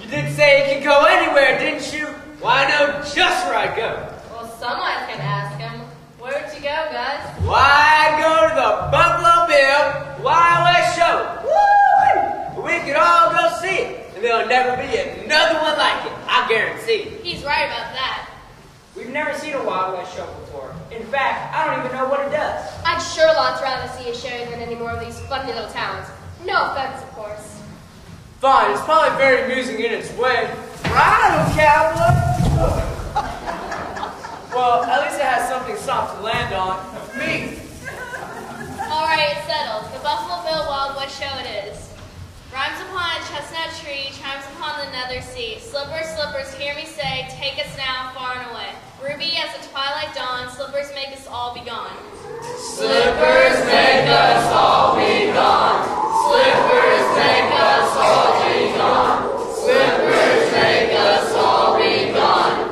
You did say it could go anywhere, didn't you? Well, I know just where I go. Well, someone can ask him. Where'd you go, guys? Why, I go to the Buffalo Bill Wild West Show. Woo! We could all go see it, and there'll never be another one like it. I guarantee. He's right about that. We've never seen a Wild West show before. In fact, I don't even know what it does. I'd sure lots rather see a show than any more of these funny little towns. No offense, of course. Fine, it's probably very amusing in its way. Right, cowboy! Well, at least it has something soft to land on. Me. All right, it's settled. The Buffalo Bill Wild West Show it is. Rhymes upon a chestnut tree, chimes upon the nether sea. Slippers, slippers, hear me say, take us now far and away. Ruby as the twilight dawns, slippers make us all be gone. Slippers make us all be gone. Slippers make us all be gone. Slippers make us all be gone.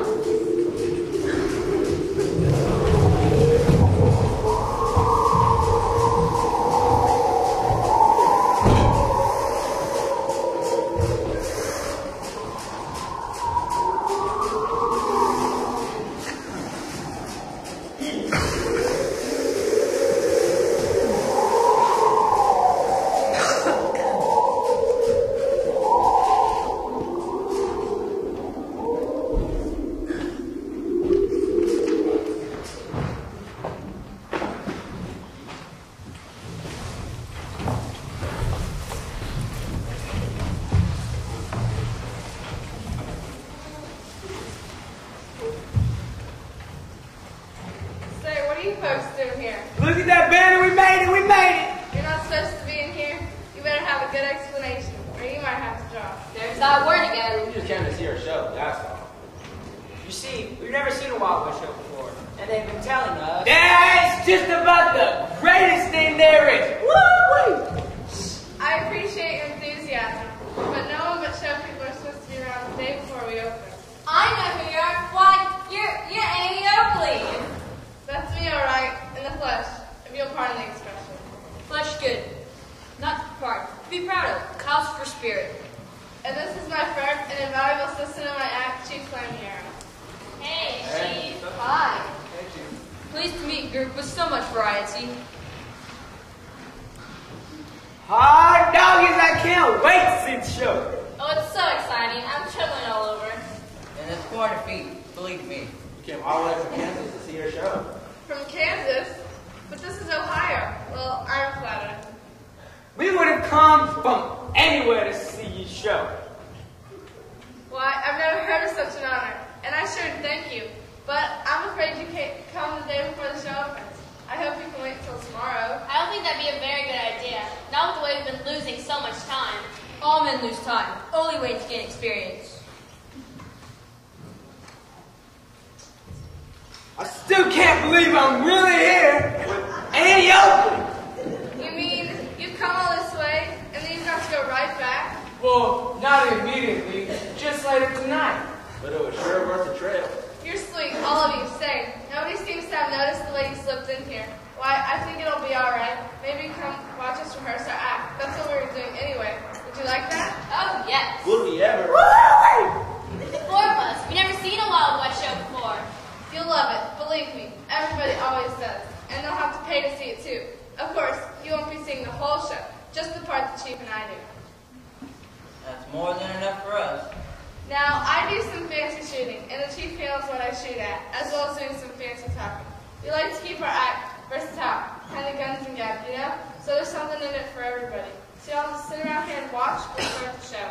I do some fancy shooting, and the chief handles what I shoot at, as well as doing some fancy talking. We like to keep our act versatile, kind of guns and gab, you know? So there's something in it for everybody. So y'all just sit around here and watch and start the show.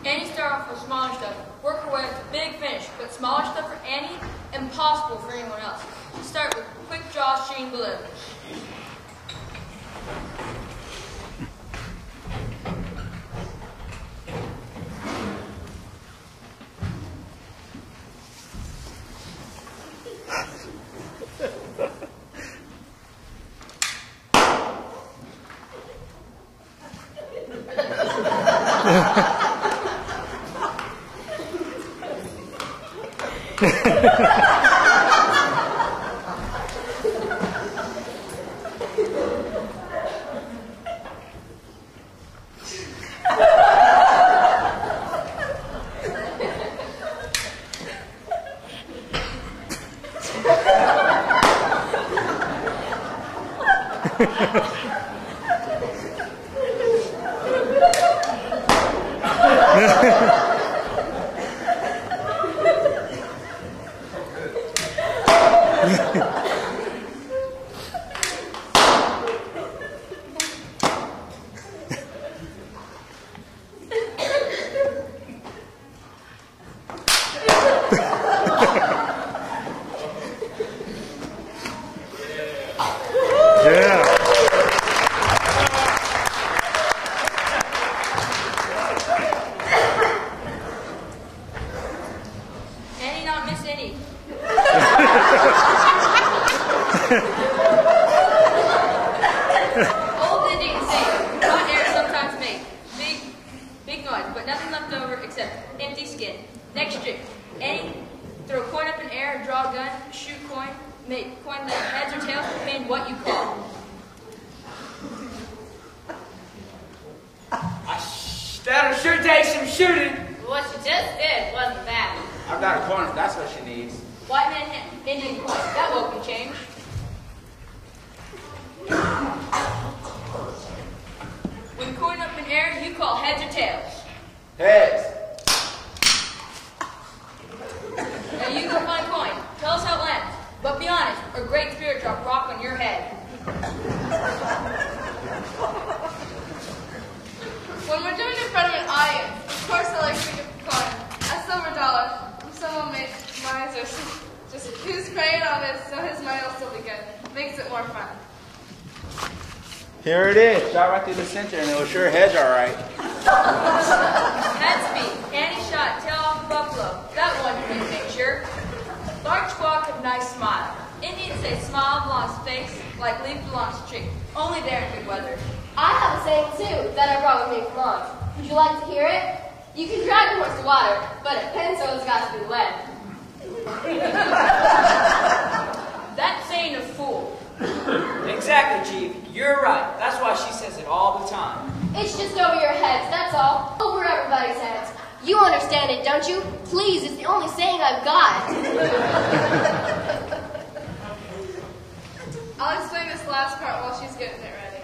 Annie started off with smaller stuff, work her way up to big finish, but smaller stuff for Annie, impossible for anyone else. She started with quick draw shooting balloons. That'll sure take some shooting. What you just did wasn't bad. I've got a coin if that's what she needs. White man Indian coin. That welcome change. When coin up in air, you call heads or tails. Heads. Now you go find coin. Tell us how it lands. But be honest, or great spirit drop rock on your head. When we're doing it in front of an audience, of course I like to give the coin. A silver dollar from someone miser. Just who's praying on it so his money will still be good. Makes it more fun. Here it is. Shot right through the center, and it was sure hedge all right. Head speed. Annie shot tail off buffalo. That one you didn't make sure. Large squawk of nice smile. Indians say smile belongs to face, like leaf belongs to tree. Only there in good weather. I have a saying too that I brought with me from Mom. Would you like to hear it? You can drag a horse to water, but a pencil's got to be wet. That's saying a fool. Exactly, Chief. You're right. That's why she says it all the time. It's just over your heads, that's all. Over everybody's heads. You understand it, don't you? Please, it's the only saying I've got. I'll explain this last part while she's getting it ready.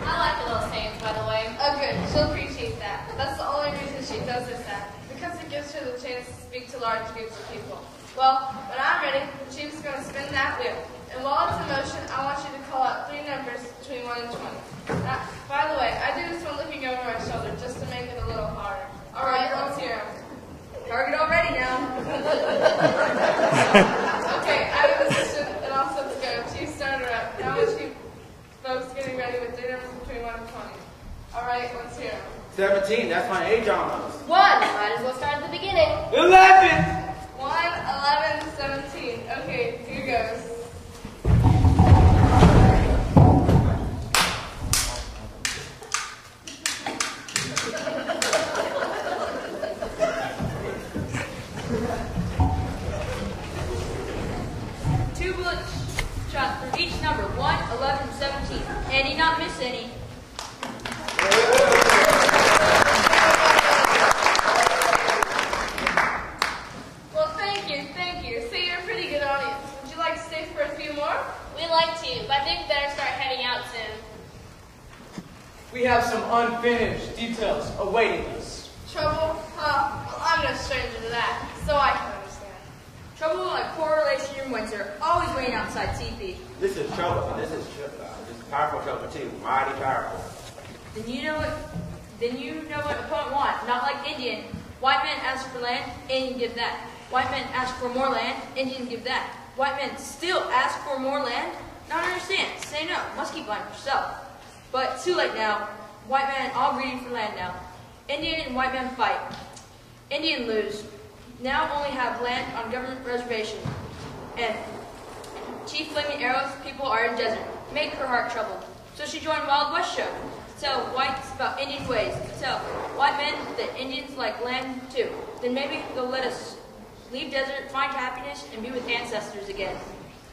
I like the little sayings, by the way. Oh, good. She'll appreciate that. That's the only reason she does this act, because it gives her the chance to speak to large groups of people. Well, when I'm ready, the chief's going to spin that wheel. And while it's in motion, I want you to call out 3 numbers between 1 and 20. Now, by the way, I do this one looking over my shoulder just to make it a little harder. All right, let's hear them. Target already now. Okay, out of position and all sets go. Chief starter up. Now the chief folks getting ready with 3 numbers between 1 and 20. All right, let's hear them. 17. That's my age almost. 1. Might as well start at the beginning. 11. 1, 11, 17. Okay, here goes. Shots for each number, 1, 11, 17. Annie not miss any. Well, thank you. See, you're a pretty good audience. Would you like to stay for a few more? We'd like to, but I think we better start heading out soon. We have some unfinished details awaiting us. Trouble? Huh? Well, I'm no stranger to that, so I can understand. Trouble like correlation in winter, always waiting outside teepee. This is trouble. This is powerful trouble too. Mighty powerful. Then you know what opponent want. Not like Indian. White man asks for land, Indian give that. White man asks for more land, Indian give that. White men still ask for more land? Not understand. Say no. Must keep land for self. But too late now. White men all greedy for land now. Indian and white men fight. Indian lose. Now only have land on government reservation. And Chief Flaming Arrows people are in desert. Make her heart troubled. So she joined Wild West show. Tell whites about Indian ways. Tell white men that Indians like land too. Then maybe they'll let us leave desert, find happiness, and be with ancestors again.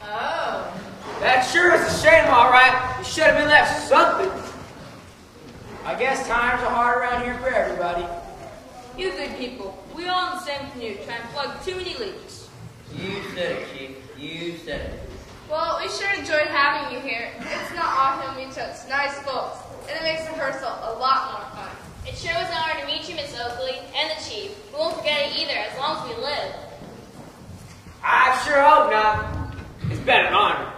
Oh. That sure is a shame, all right. You should have been left something. I guess times are hard around here for everybody. You good people. We all in the same canoe trying to plug too many leaks. You said it, Chief. You said it. Well, we sure enjoyed having you here. It's not often we meet such nice folks, and it makes rehearsal a lot more fun. It sure was an honor to meet you, Miss Oakley, and the Chief. We won't forget it either, as long as we live. I sure hope not. It's been an honor.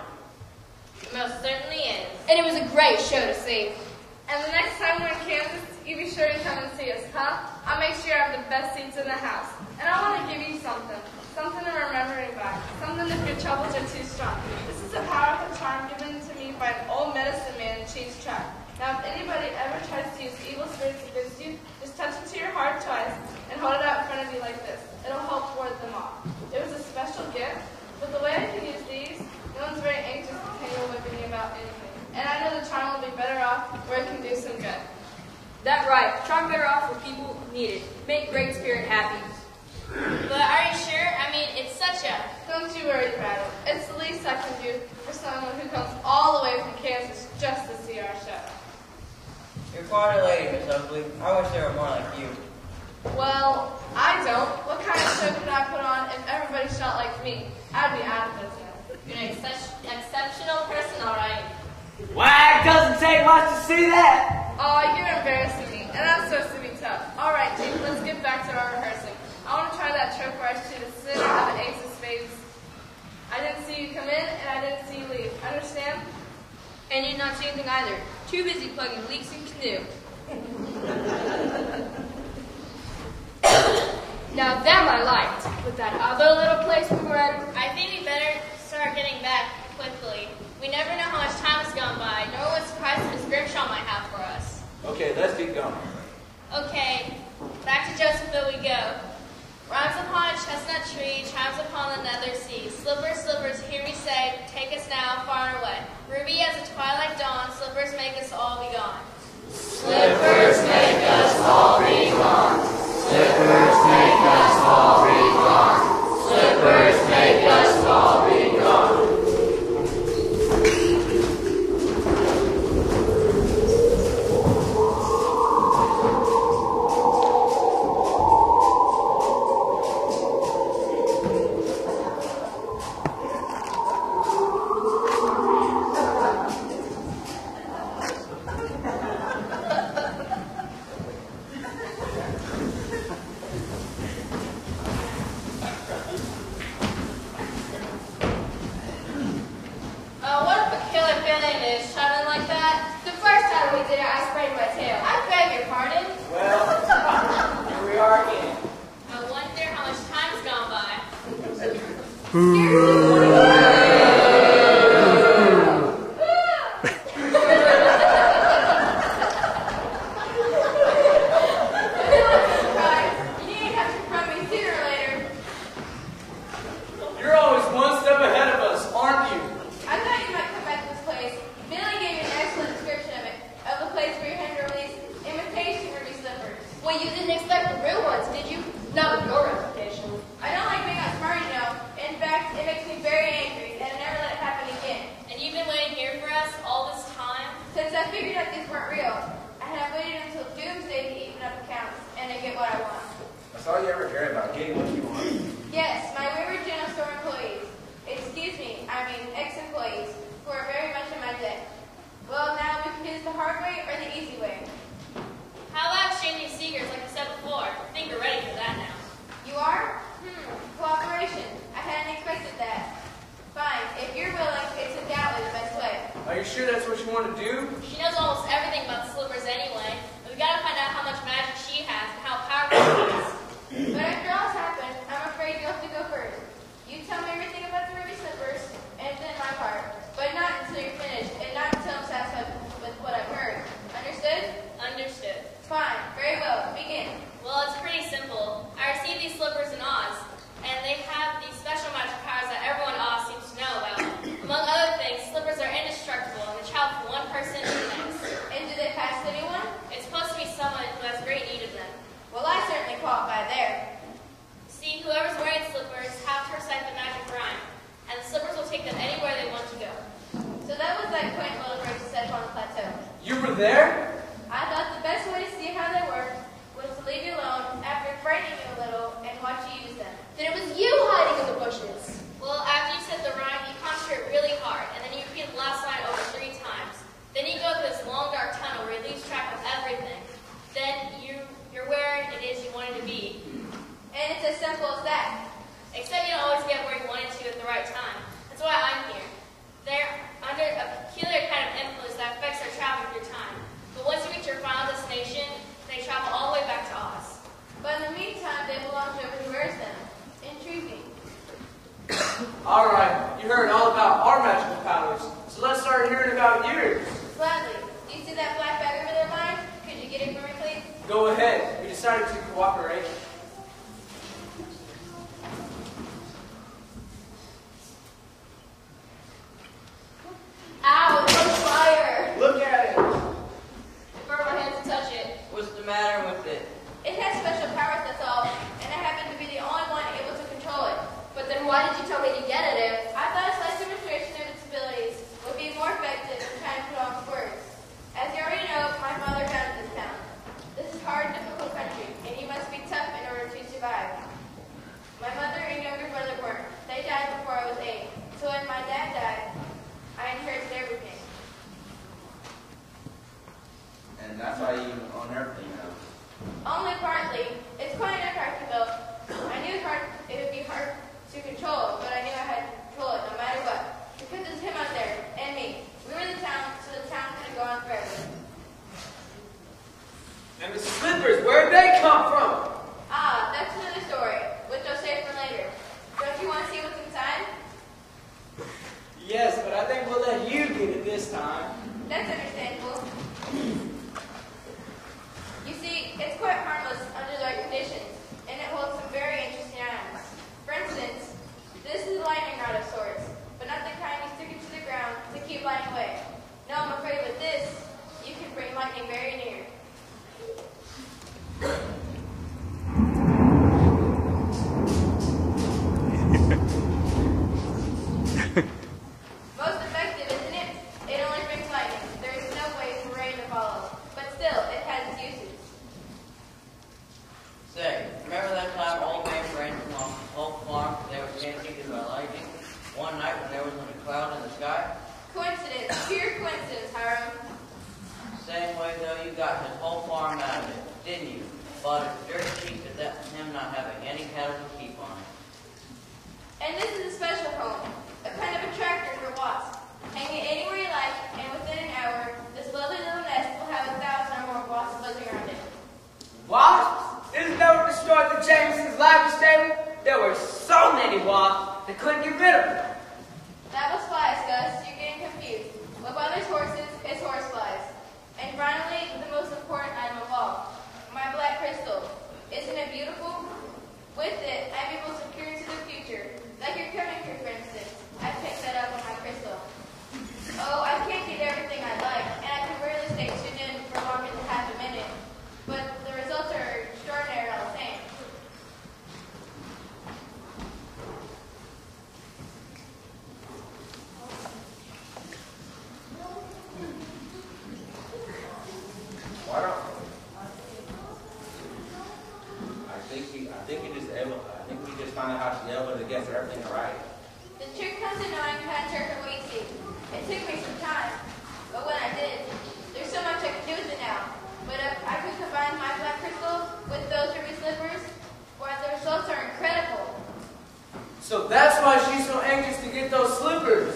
It most certainly is. And it was a great show to see. And the next time we're in Kansas, you be sure to come and see us, huh? I'll make sure you have the best seats in the house. And I want to give you something to remembering by, something if your troubles are too strong. This is a powerful charm given to me by an old medicine man in Chief's tribe. Now, if anybody ever tries to use evil spirits against you, just touch it to your heart twice and hold it out in front of you like this. It'll help ward them off. It was a special gift, but the way I can use these, no one's very anxious to tangle with me about anything. And I know the charm will be better off where it can do some good. That right. Charm better off where people need it. Make great spirit happy. But are you sure? I mean, it's such a... Don't you worry about it. It's the least I can do for someone who comes all the way from Kansas just to see our show. You're quite a lady, Miss Oakley. I wish there were more like you. Well, I don't. What kind of show could I put on if everybody shot like me? I'd be out of business. You're an exceptional person, all right. Why, it doesn't take much to see that. Oh, you're embarrassing me, and I'm supposed to be tough. All right, Chief, let's get back to our rehearsing. I want to try that trick where I shoot a center of an ace of spades. I didn't see you come in, and I didn't see you leave. Understand? And you did not see anything either. Too busy plugging leaks in canoe. Now them I liked. With that other little place we were at, I think we better start getting back quickly. We never know how much time has gone by, nor what surprises Miss Grimshaw might have for us. Okay, let's get going. Okay, back to Josephville we go. Rhymes upon a chestnut tree, chimes upon the nether sea. Slippers, slippers, hear me say, take us now far and away. Ruby as the twilight dawn, slippers make us all be gone. Slippers make us all be gone. Slippers make us all be gone. Slippers make us all be gone. What a peculiar feeling it is, traveling like that. the first time we did it, I sprained my tail. I beg your pardon. Well, here we are again. I wonder how much time's gone by. You need to have to confront me sooner or later. You're always one step ahead of us, aren't you? I thought you might come back to this place. Billy gave me an excellent description of the place where you're heading to release imitation ruby slippers. Well, you didn't expect the real ones, did you? Not with your reputation. I don't like being outsmarted, you know. In fact, it makes me very angry, and I never let it happen again. And you've been waiting here for us all this time? Since I figured out these weren't real, I have waited until doomsday to even up accounts and to get what I want. That's all you ever care about, getting what you want. Yes, my wayward general store employees, ex-employees, who are very much in my debt. Well, now we can do this the hard way or the easy way. How about exchanging secrets like I said before? I think we're ready for that now. You want to do? She knows almost everything about the slippers anyway. We've got to find out how much magic she has and how powerful she is. But after all's happened, I'm afraid you have to go first. You tell me everything about the ruby slippers, and then my part. But not until you're finished, and not until I'm satisfied with what I've heard. Understood? Understood. Fine. Very well. Begin. Well, it's pretty simple. I received these slippers in Oz, and they have these special magic powers that everyone in Oz seems to know about. Among other things, slippers are indestructible, and they travel from one person to the next. And do they pass to anyone? It's supposed to be someone who has great need of them. Well, I certainly qualify there. See, whoever's wearing slippers have to recite the magic rhyme, and the slippers will take them anywhere they want to go. So that was that quaint little bridge set up on the plateau. You were there? I thought the best way to see how they worked was to leave you alone after frightening you a little and watch you use them. Then it was you hiding in the bushes. Well, after you said the rhyme, you concentrate really hard, and then you repeat the last line over 3 times. Then you go through this long, dark tunnel where you lose track of everything. Then you're where it is you wanted to be. And it's as simple as that. Except you don't always get where you wanted to at the right time. That's why I'm here. They're under a peculiar kind of influence that affects their travel through time. But once you reach your final destination, they travel all the way back to Oz. But in the meantime, they belong to whoever wears them. Intriguing. All right, you heard all about our magical powers, so let's start hearing about yours. Gladly. Do you see that black bag over there, mine? Could you get it for me, please? Go ahead. We decided to cooperate. Ow, it's on fire. Look at it. Burn my hands to touch it. What's the matter with it? It has special powers, that's all. And I happen to be the only one able to control it. But then why did you tell me to get at it? I thought a slight demonstration of its abilities would be more effective than trying to put on words. As you already know, my father founded this town. This is a hard, difficult country, and you must be tough in order to survive. My mother and younger brother weren't. They died before I was 8. So when my dad died, I inherited everything. And that's why you own everything now. Only partly. It's quite an empire to build. I knew it would be hard to control, but I knew I had to control it no matter what. Because it's him out there, and me. We were the town, so the town could go on forever. And the slippers, where'd they come from? Ah, that's another story, which I'll save for later. Don't you want to see what's inside? Yes, but I think we'll let you get it this time. That's understandable. You see, it's quite harmless under the right conditions, and it holds some very interesting items. For instance, this is a lightning rod of sorts, but not the kind you stick it to the ground to keep lightning away. No, I'm afraid with this, you can bring lightning very near. Most effective, isn't it? It only brings lightning. There is no way for rain to follow. But still, it has its uses. Say, remember that time old man ran from the whole farm they were pancaked by lightning? One night when there wasn't a cloud in the sky? Coincidence. Pure coincidence, Hiram. Same way though, you got his whole farm out of it, didn't you? Bought it dirt cheap to that him not having any cattle to keep on it. And this is a special home. A kind of a tractor for wasps. Hang it anywhere you like, and within an hour, this lovely little nest will have 1,000 or more wasps buzzing around it. Wasps? Isn't that what destroyed the Jamesons' live stable? There were so many wasps, they couldn't get rid of them. That was flies, Gus. You're getting confused. What bothers horses is horse flies. And finally, the most important item of all, my black crystal. Isn't it beautiful? With it, I'm able to peer into the future. Like your coming here, for instance. I picked that up on my crystal. Oh, I can't get everything I like, and I can rarely stay tuned in for longer than half a minute. But the results are extraordinary all the same. Why don't I think we just found out how she's able to get everything right. The trick comes in knowing how to interpret what you see. It took me some time, but when I did, there's so much I can do with it now. But if I could combine my black crystal with those ruby slippers, why, the results are incredible. So that's why she's so anxious to get those slippers.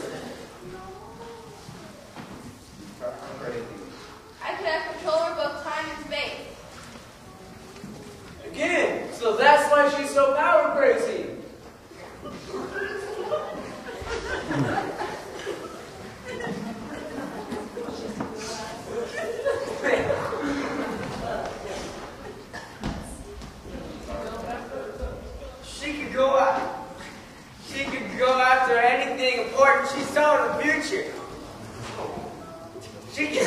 why she's so power crazy. She could go after anything important she saw in the future. She could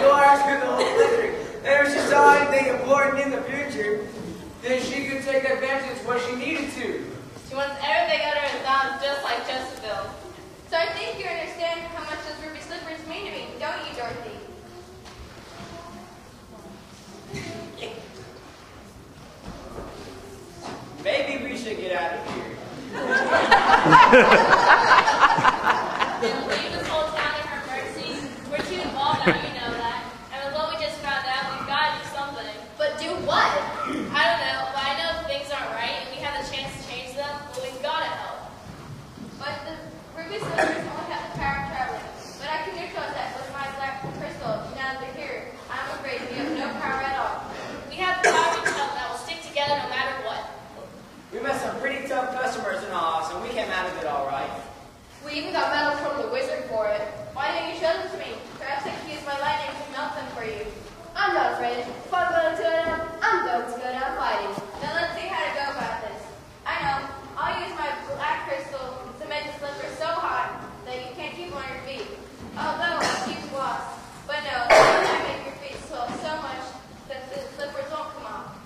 go after the whole country. And if she saw anything important in the future, then she could take advantage of what she needed to. She wants everything under her thumb, just like Josephine. So I think you understand how much those ruby slippers mean to me, don't you, Dorothy? Maybe we should get out of here. Then leave this whole town to her mercy. We're too involved now, you know that. And with what we just found out, we've got to do something. But do what? I don't know, but I know if things aren't right and we have the chance to change them, well, we've got to help. But the ruby slippers only have the power of traveling. But I can neutralize that with my black crystal. Now that they're here, I'm afraid we have no power at all. We have the power to help that will stick together no matter what. We met some pretty tough customers in Oz, and we came out of it all right. We even got medals from the wizard for it. Why didn't you show them to me? Perhaps I can use my lightning to melt them for you. I'm not afraid. If I'm going to go down, I'm going to go down fighting. Now let's see how to go about this. I know. I'll use my black crystal to make the slippers so hot that you can't keep them on your feet. Although I'll use wasps. But no, I make your feet swell so much that the slippers won't come off.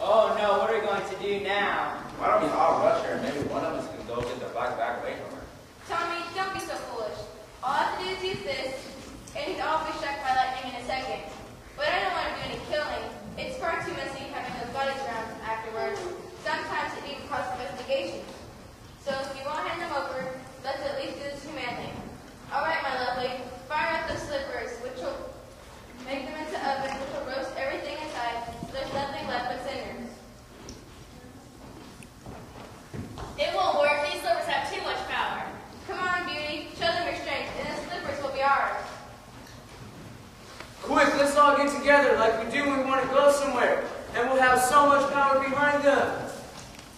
Oh no, what are we going to do now? Why don't we all rush her and maybe one of us can go get the black back away from her? Tommy, don't be so foolish. All I have to do is use this, and I'll be struck by lightning in a second. But I don't want to do any killing. It's far too messy having those bodies around afterwards. Sometimes it even causes investigation. So if you won't hand them over, let's at least do this humanely. All right, my lovely. Fire up those slippers, which will make them into ovens, which will roast everything inside. There's nothing left but cinders. It won't work. These slippers have too much power. Come on, beauty. Show them your strength, and the slippers will be ours. Quick, let's all get together like we do when we want to go somewhere, and we'll have so much power behind them.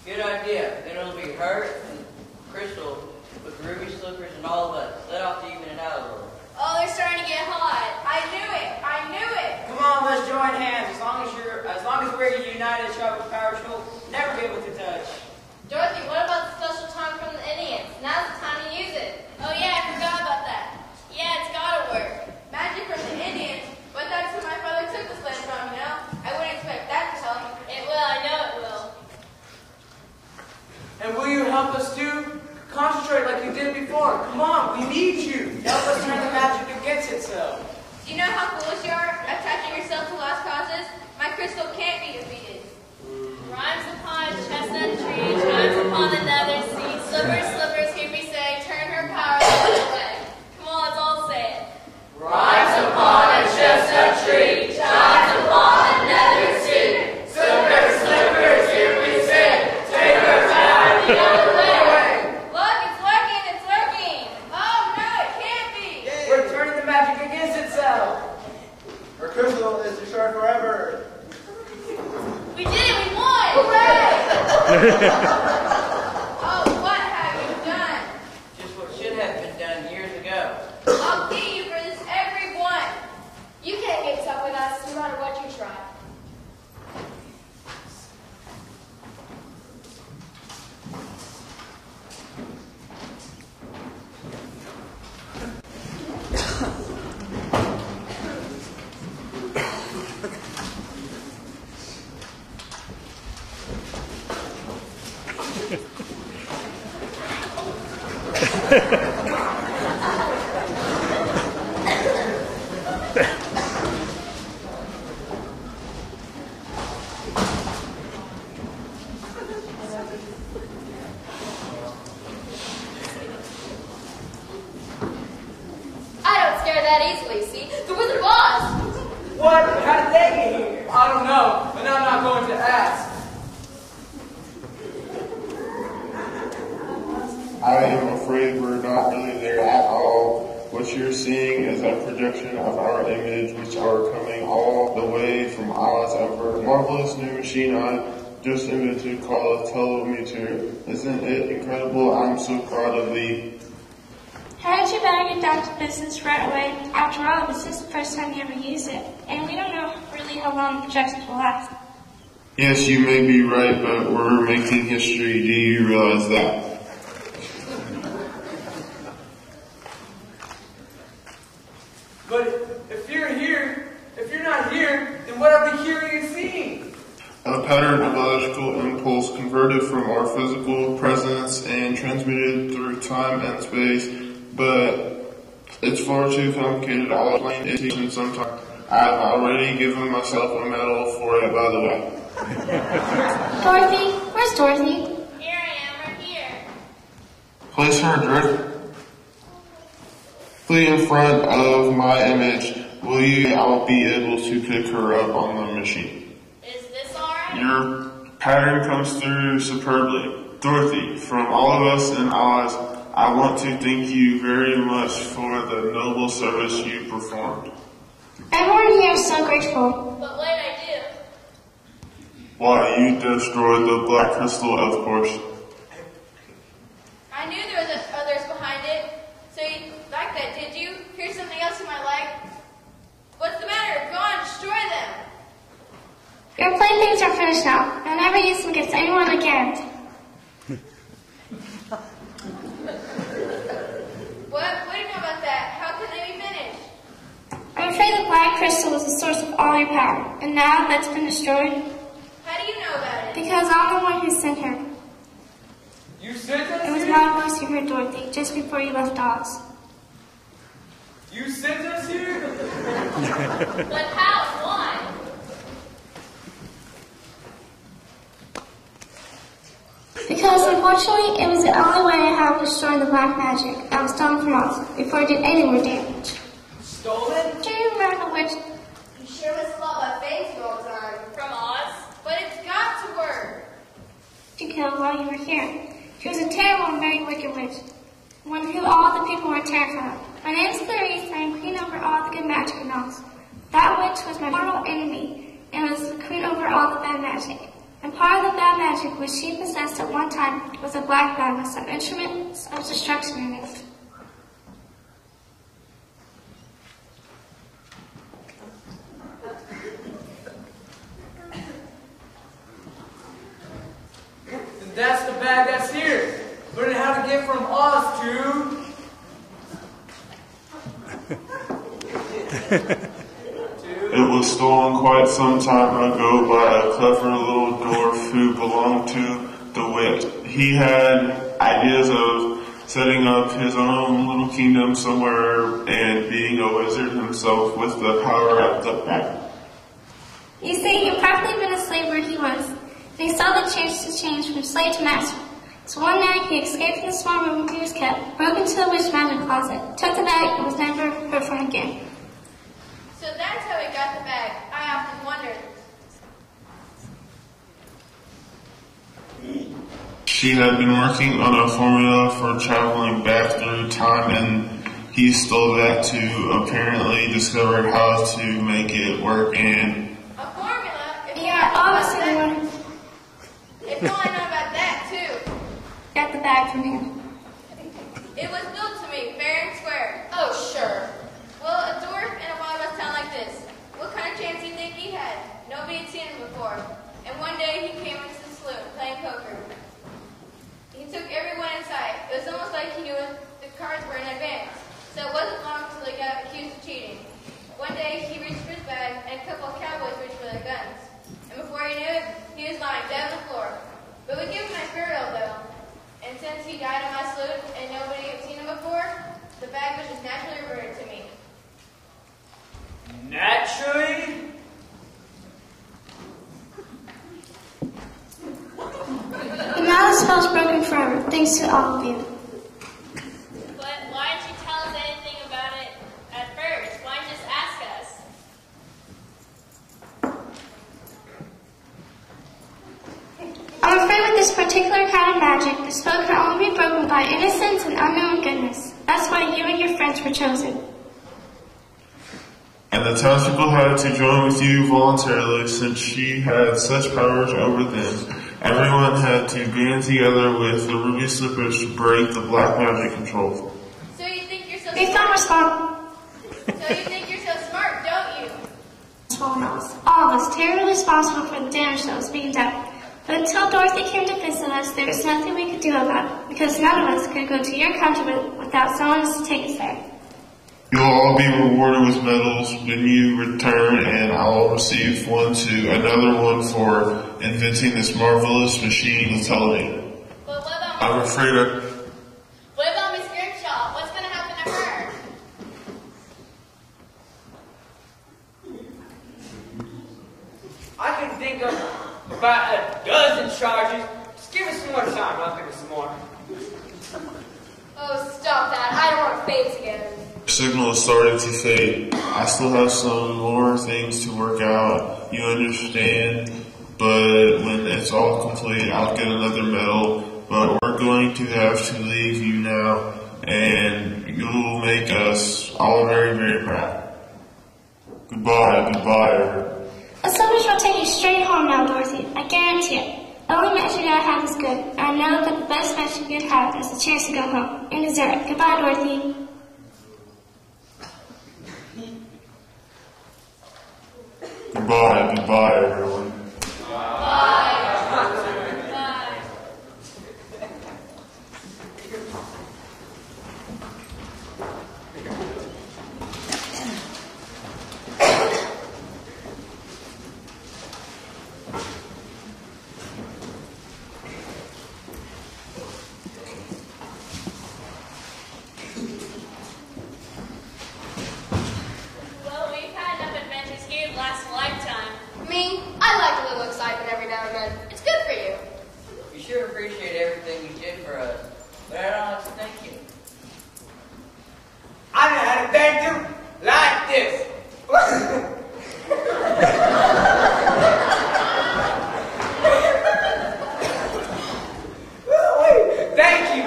Good idea. Then it'll be her and Crystal with ruby slippers and all of us. Let off to even it out a little. Oh, they're starting to get hot. I knew it. I knew it. Come on, let's join hands. As long as we're united, sharp with power, she'll never be able to touch. Dorothy, what about the special time from the Indians? Now's the time to use it. Oh yeah, I forgot about that. Yeah, it's gotta work. Magic from the Indians? But that's who my father took this land from, you know? I wouldn't expect that to tell him. It will, I know it will. And will you help us too? Concentrate like you did before. Come on, we need you. Help us turn the magic against itself. Do you know how foolish you are attaching yourself to lost causes? My crystal can't be defeated. Rhymes upon a chestnut tree, chimes upon the nether sea. Slippers, slippers, hear me say, turn her power the other way. Come on, let's all say it. Rise upon a chestnut tree, shines upon the nether sea. Slippers, slippers, here we say, take her power the other way. Look, it's working, it's working. Oh, no, it can't be. We're turning the magic against itself. Her crystal is destroyed forever. We did it, we won! Hooray! Oh, what have you done? Just what should have been done years ago. I'll get you for this, everyone. You can't get tough with us no matter what you try. I don't scare that easily, see? The Wizard of Oz! What? How did they get here? I don't know, but I'm not going to ask. I am afraid we're not really there at all. What you're seeing is a projection of our image, which are coming all the way from Oz over a marvelous new machine I just invented called a telemeter. Isn't it incredible? I'm so proud of thee. How did you better get down to business right away? After all, this is the first time you ever use it, and we don't know really how long the projections will last. Yes, you may be right, but we're making history. Do you realize that? But if you're not here, then what are we hearing and seeing? A pattern of electrical impulse converted from our physical presence and transmitted through time and space, but it's far too complicated. I'll explain it to you sometime. I've already given myself a medal for it, by the way. Dorothy? Where's Dorothy? Here I am, right here. Place her directly in front of my image. Will you? I'll be able to pick her up on the machine. Is this alright? Your pattern comes through superbly. Dorothy, from all of us in Oz, I want to thank you very much for the noble service you performed. Everyone here is so grateful. But what did I do? Why, you destroyed the black crystal, of course. I knew there was others behind it. So you like that, did you? Here's something else you might like. What's the matter? Go on, destroy them. Your playthings are finished now. I'll never use them against anyone again. What do you know about that? How can they be finished? I'm afraid the black crystal was the source of all your power, and now that's been destroyed. How do you know about it? Because I'm the one who sent her. You sent us It was here? my voice you heard, Dorothy, just before you left Oz. You sent us here? But how? Why? Because unfortunately, it was the only way I had of destroying the black magic that was stolen from Oz before it did any more damage. Stolen? Do you remember which? You sure miss a lot by fancy all the time. From Oz? But it's got to work. You killed while you were here. She was a terrible and very wicked witch, one who all the people were terrified of. My name is Clarice. I am queen over all the good magic in Oz. That witch was my mortal enemy and was the queen over all the bad magic. And part of the bad magic which she possessed at one time was a black bag with some instruments of destruction in it. Then that's the bag that's here. But then how to get from Oz to... It was stolen quite some time ago by a clever little dwarf who belonged to the witch. He had ideas of setting up his own little kingdom somewhere and being a wizard himself with the power of the bag. You see, he'd probably been a slave where he was, and he saw the chance to change from slave to master. So one night he escaped from the small room he was kept, broke into the witch magic closet, took the bag, and was never heard from again. So that's how he got the bag. I often wondered. She had been working on a formula for traveling back through time, and he stole that to apparently discover how to make it work. And A formula? Yeah, obviously one If only I know about that, too. got the bag from him. It was built to me, fair and square. Oh, sure. Well, a dwarf in a wild-west town like this. What kind of chance do you think he had? Nobody had seen him before. And one day he came into the saloon playing poker. He took everyone in sight. It was almost like he knew what the cards were in advance. So it wasn't long until he got accused of cheating. One day he reached for his bag and a couple of cowboys reached for their guns. And before he knew it, he was lying dead on the floor. But we gave him a nice burial though. And since he died in my saloon and nobody had seen him before, the bag was just naturally reverted to me. Naturally? And now the spell's broken forever, thanks to all of you. But why didn't you tell us anything about it at first? Why didn't you just ask us? I'm afraid with this particular kind of magic, the spell can only be broken by innocence and unknown goodness. That's why you and your friends were chosen. And and the townspeople had to join with you voluntarily since she had such powers over them. Everyone had to band together with the ruby slippers to break the black magic control. So you think you're so They smart? respond. So you think you're so smart, don't you? All of us terribly responsible for the damage that was being done. But until Dorothy came to visit us, there was nothing we could do about it, because none of us could go to your country without someone else to take us there. You'll all be rewarded with medals when you return, and I'll receive one too. Another one for inventing this marvelous machine of television. But what about I'm afraid What about Miss Grimshaw? What's going to happen to her? I can think of about a dozen charges. Just give us some more time. I'll think of some more. Oh, stop that. I don't want to face again. signal is starting to fade. I still have some more things to work out, you understand, but when it's all complete, I'll get another medal, but we're going to have to leave you now, and you'll make us all very, very proud. Goodbye, everyone. A soldiers will take you straight home now, Dorothy. I guarantee it. The only match you gotta have is good. I know that the best match you could have is the chance to go home. You deserve it. Goodbye, Dorothy. Goodbye, everyone. Well, we've had enough adventures here to last a lifetime. Me, I like a little excitement every now and then. It's good for you. We sure appreciate everything you did for us, but I don't know what to thank you. I know how to thank you like this. Thank you.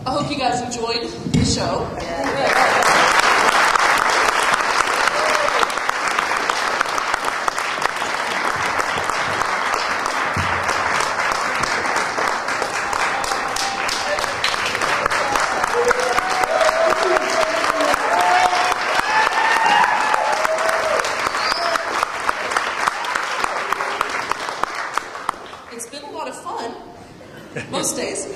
I hope you guys enjoyed the show. It's been a lot of fun, most days.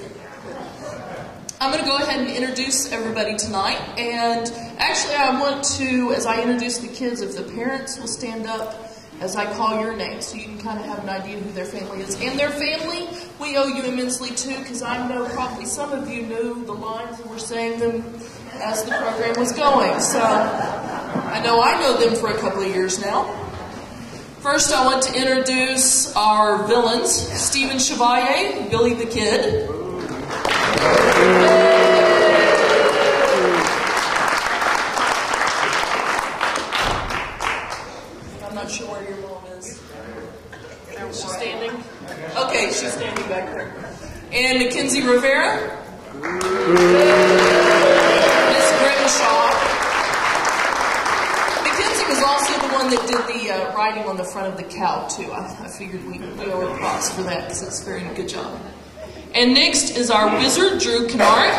I'm going to go ahead and introduce everybody tonight, and actually I want to, as I introduce the kids, if the parents will stand up as I call your name, so you can kind of have an idea who their family is. And their family, we owe you immensely too, because I know probably some of you knew the lines and were saying them as the program was going, so I know them for a couple of years now. First, I want to introduce our villains, Stephen Chevalier, Billy the Kid. I'm not sure where your mom is. Is she standing? Okay, she's standing back there. And Mackenzie Rivera. Miss Grimshaw. Mackenzie was also the one that did the writing on the front of the cow, too. I figured we owe her props for that, because it's a very good job. And next is our wizard, Drew Kennard.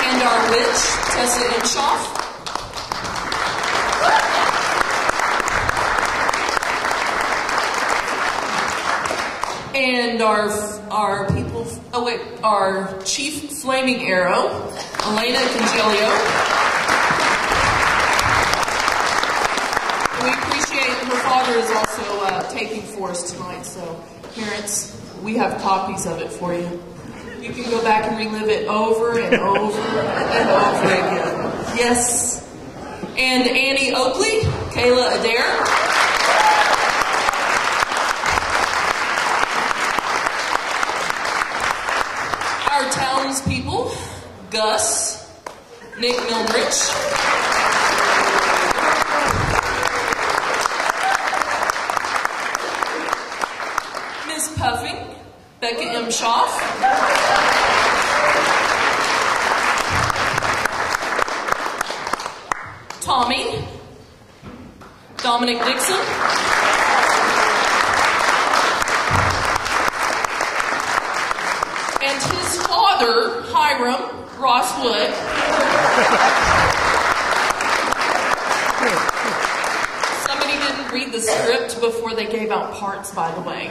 And our witch, Tessa Inshoff. And our chief flaming arrow, Elena Congelio. We appreciate her father is also taping for us tonight, so parents, we have copies of it for you. You can go back and relive it over and over and over again. Yes. And Annie Oakley, Kayla Adair. townspeople, Gus, Nick Milrich, Ms. Puffing, Becca M. Schaff, Tommy, Dominic Dixon, and his father, Hiram Ross Wood. Somebody didn't read the script before they gave out parts, by the way.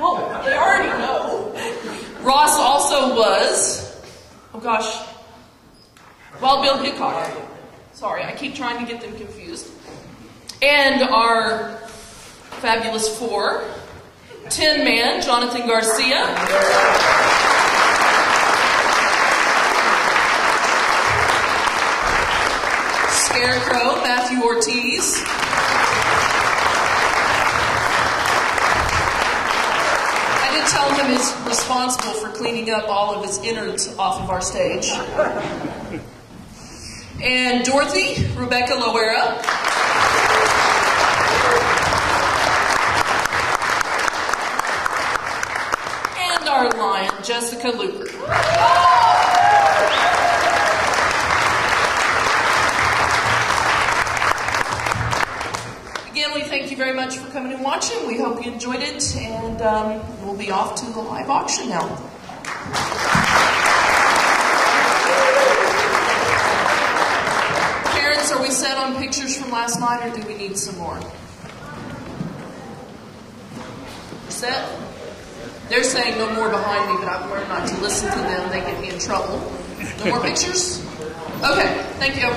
Oh, they already know. Ross also was, oh gosh, Wild Bill Hickok. Sorry, I keep trying to get them confused. And our fabulous four, Tin Man, Jonathan Garcia, Scarecrow, Matthew Ortiz, I did tell him he's responsible for cleaning up all of his innards off of our stage. And Dorothy, Rebecca Loera, and our lion, Jessica Luker. Again, we thank you very much for coming and watching. We hope you enjoyed it, and we'll be off to the live auction now. Parents, are we set on pictures from last night, or do we need some more? Set? They're saying no more behind me, but I've learned not to listen to them. They get me in trouble. No more pictures? Okay, thank you.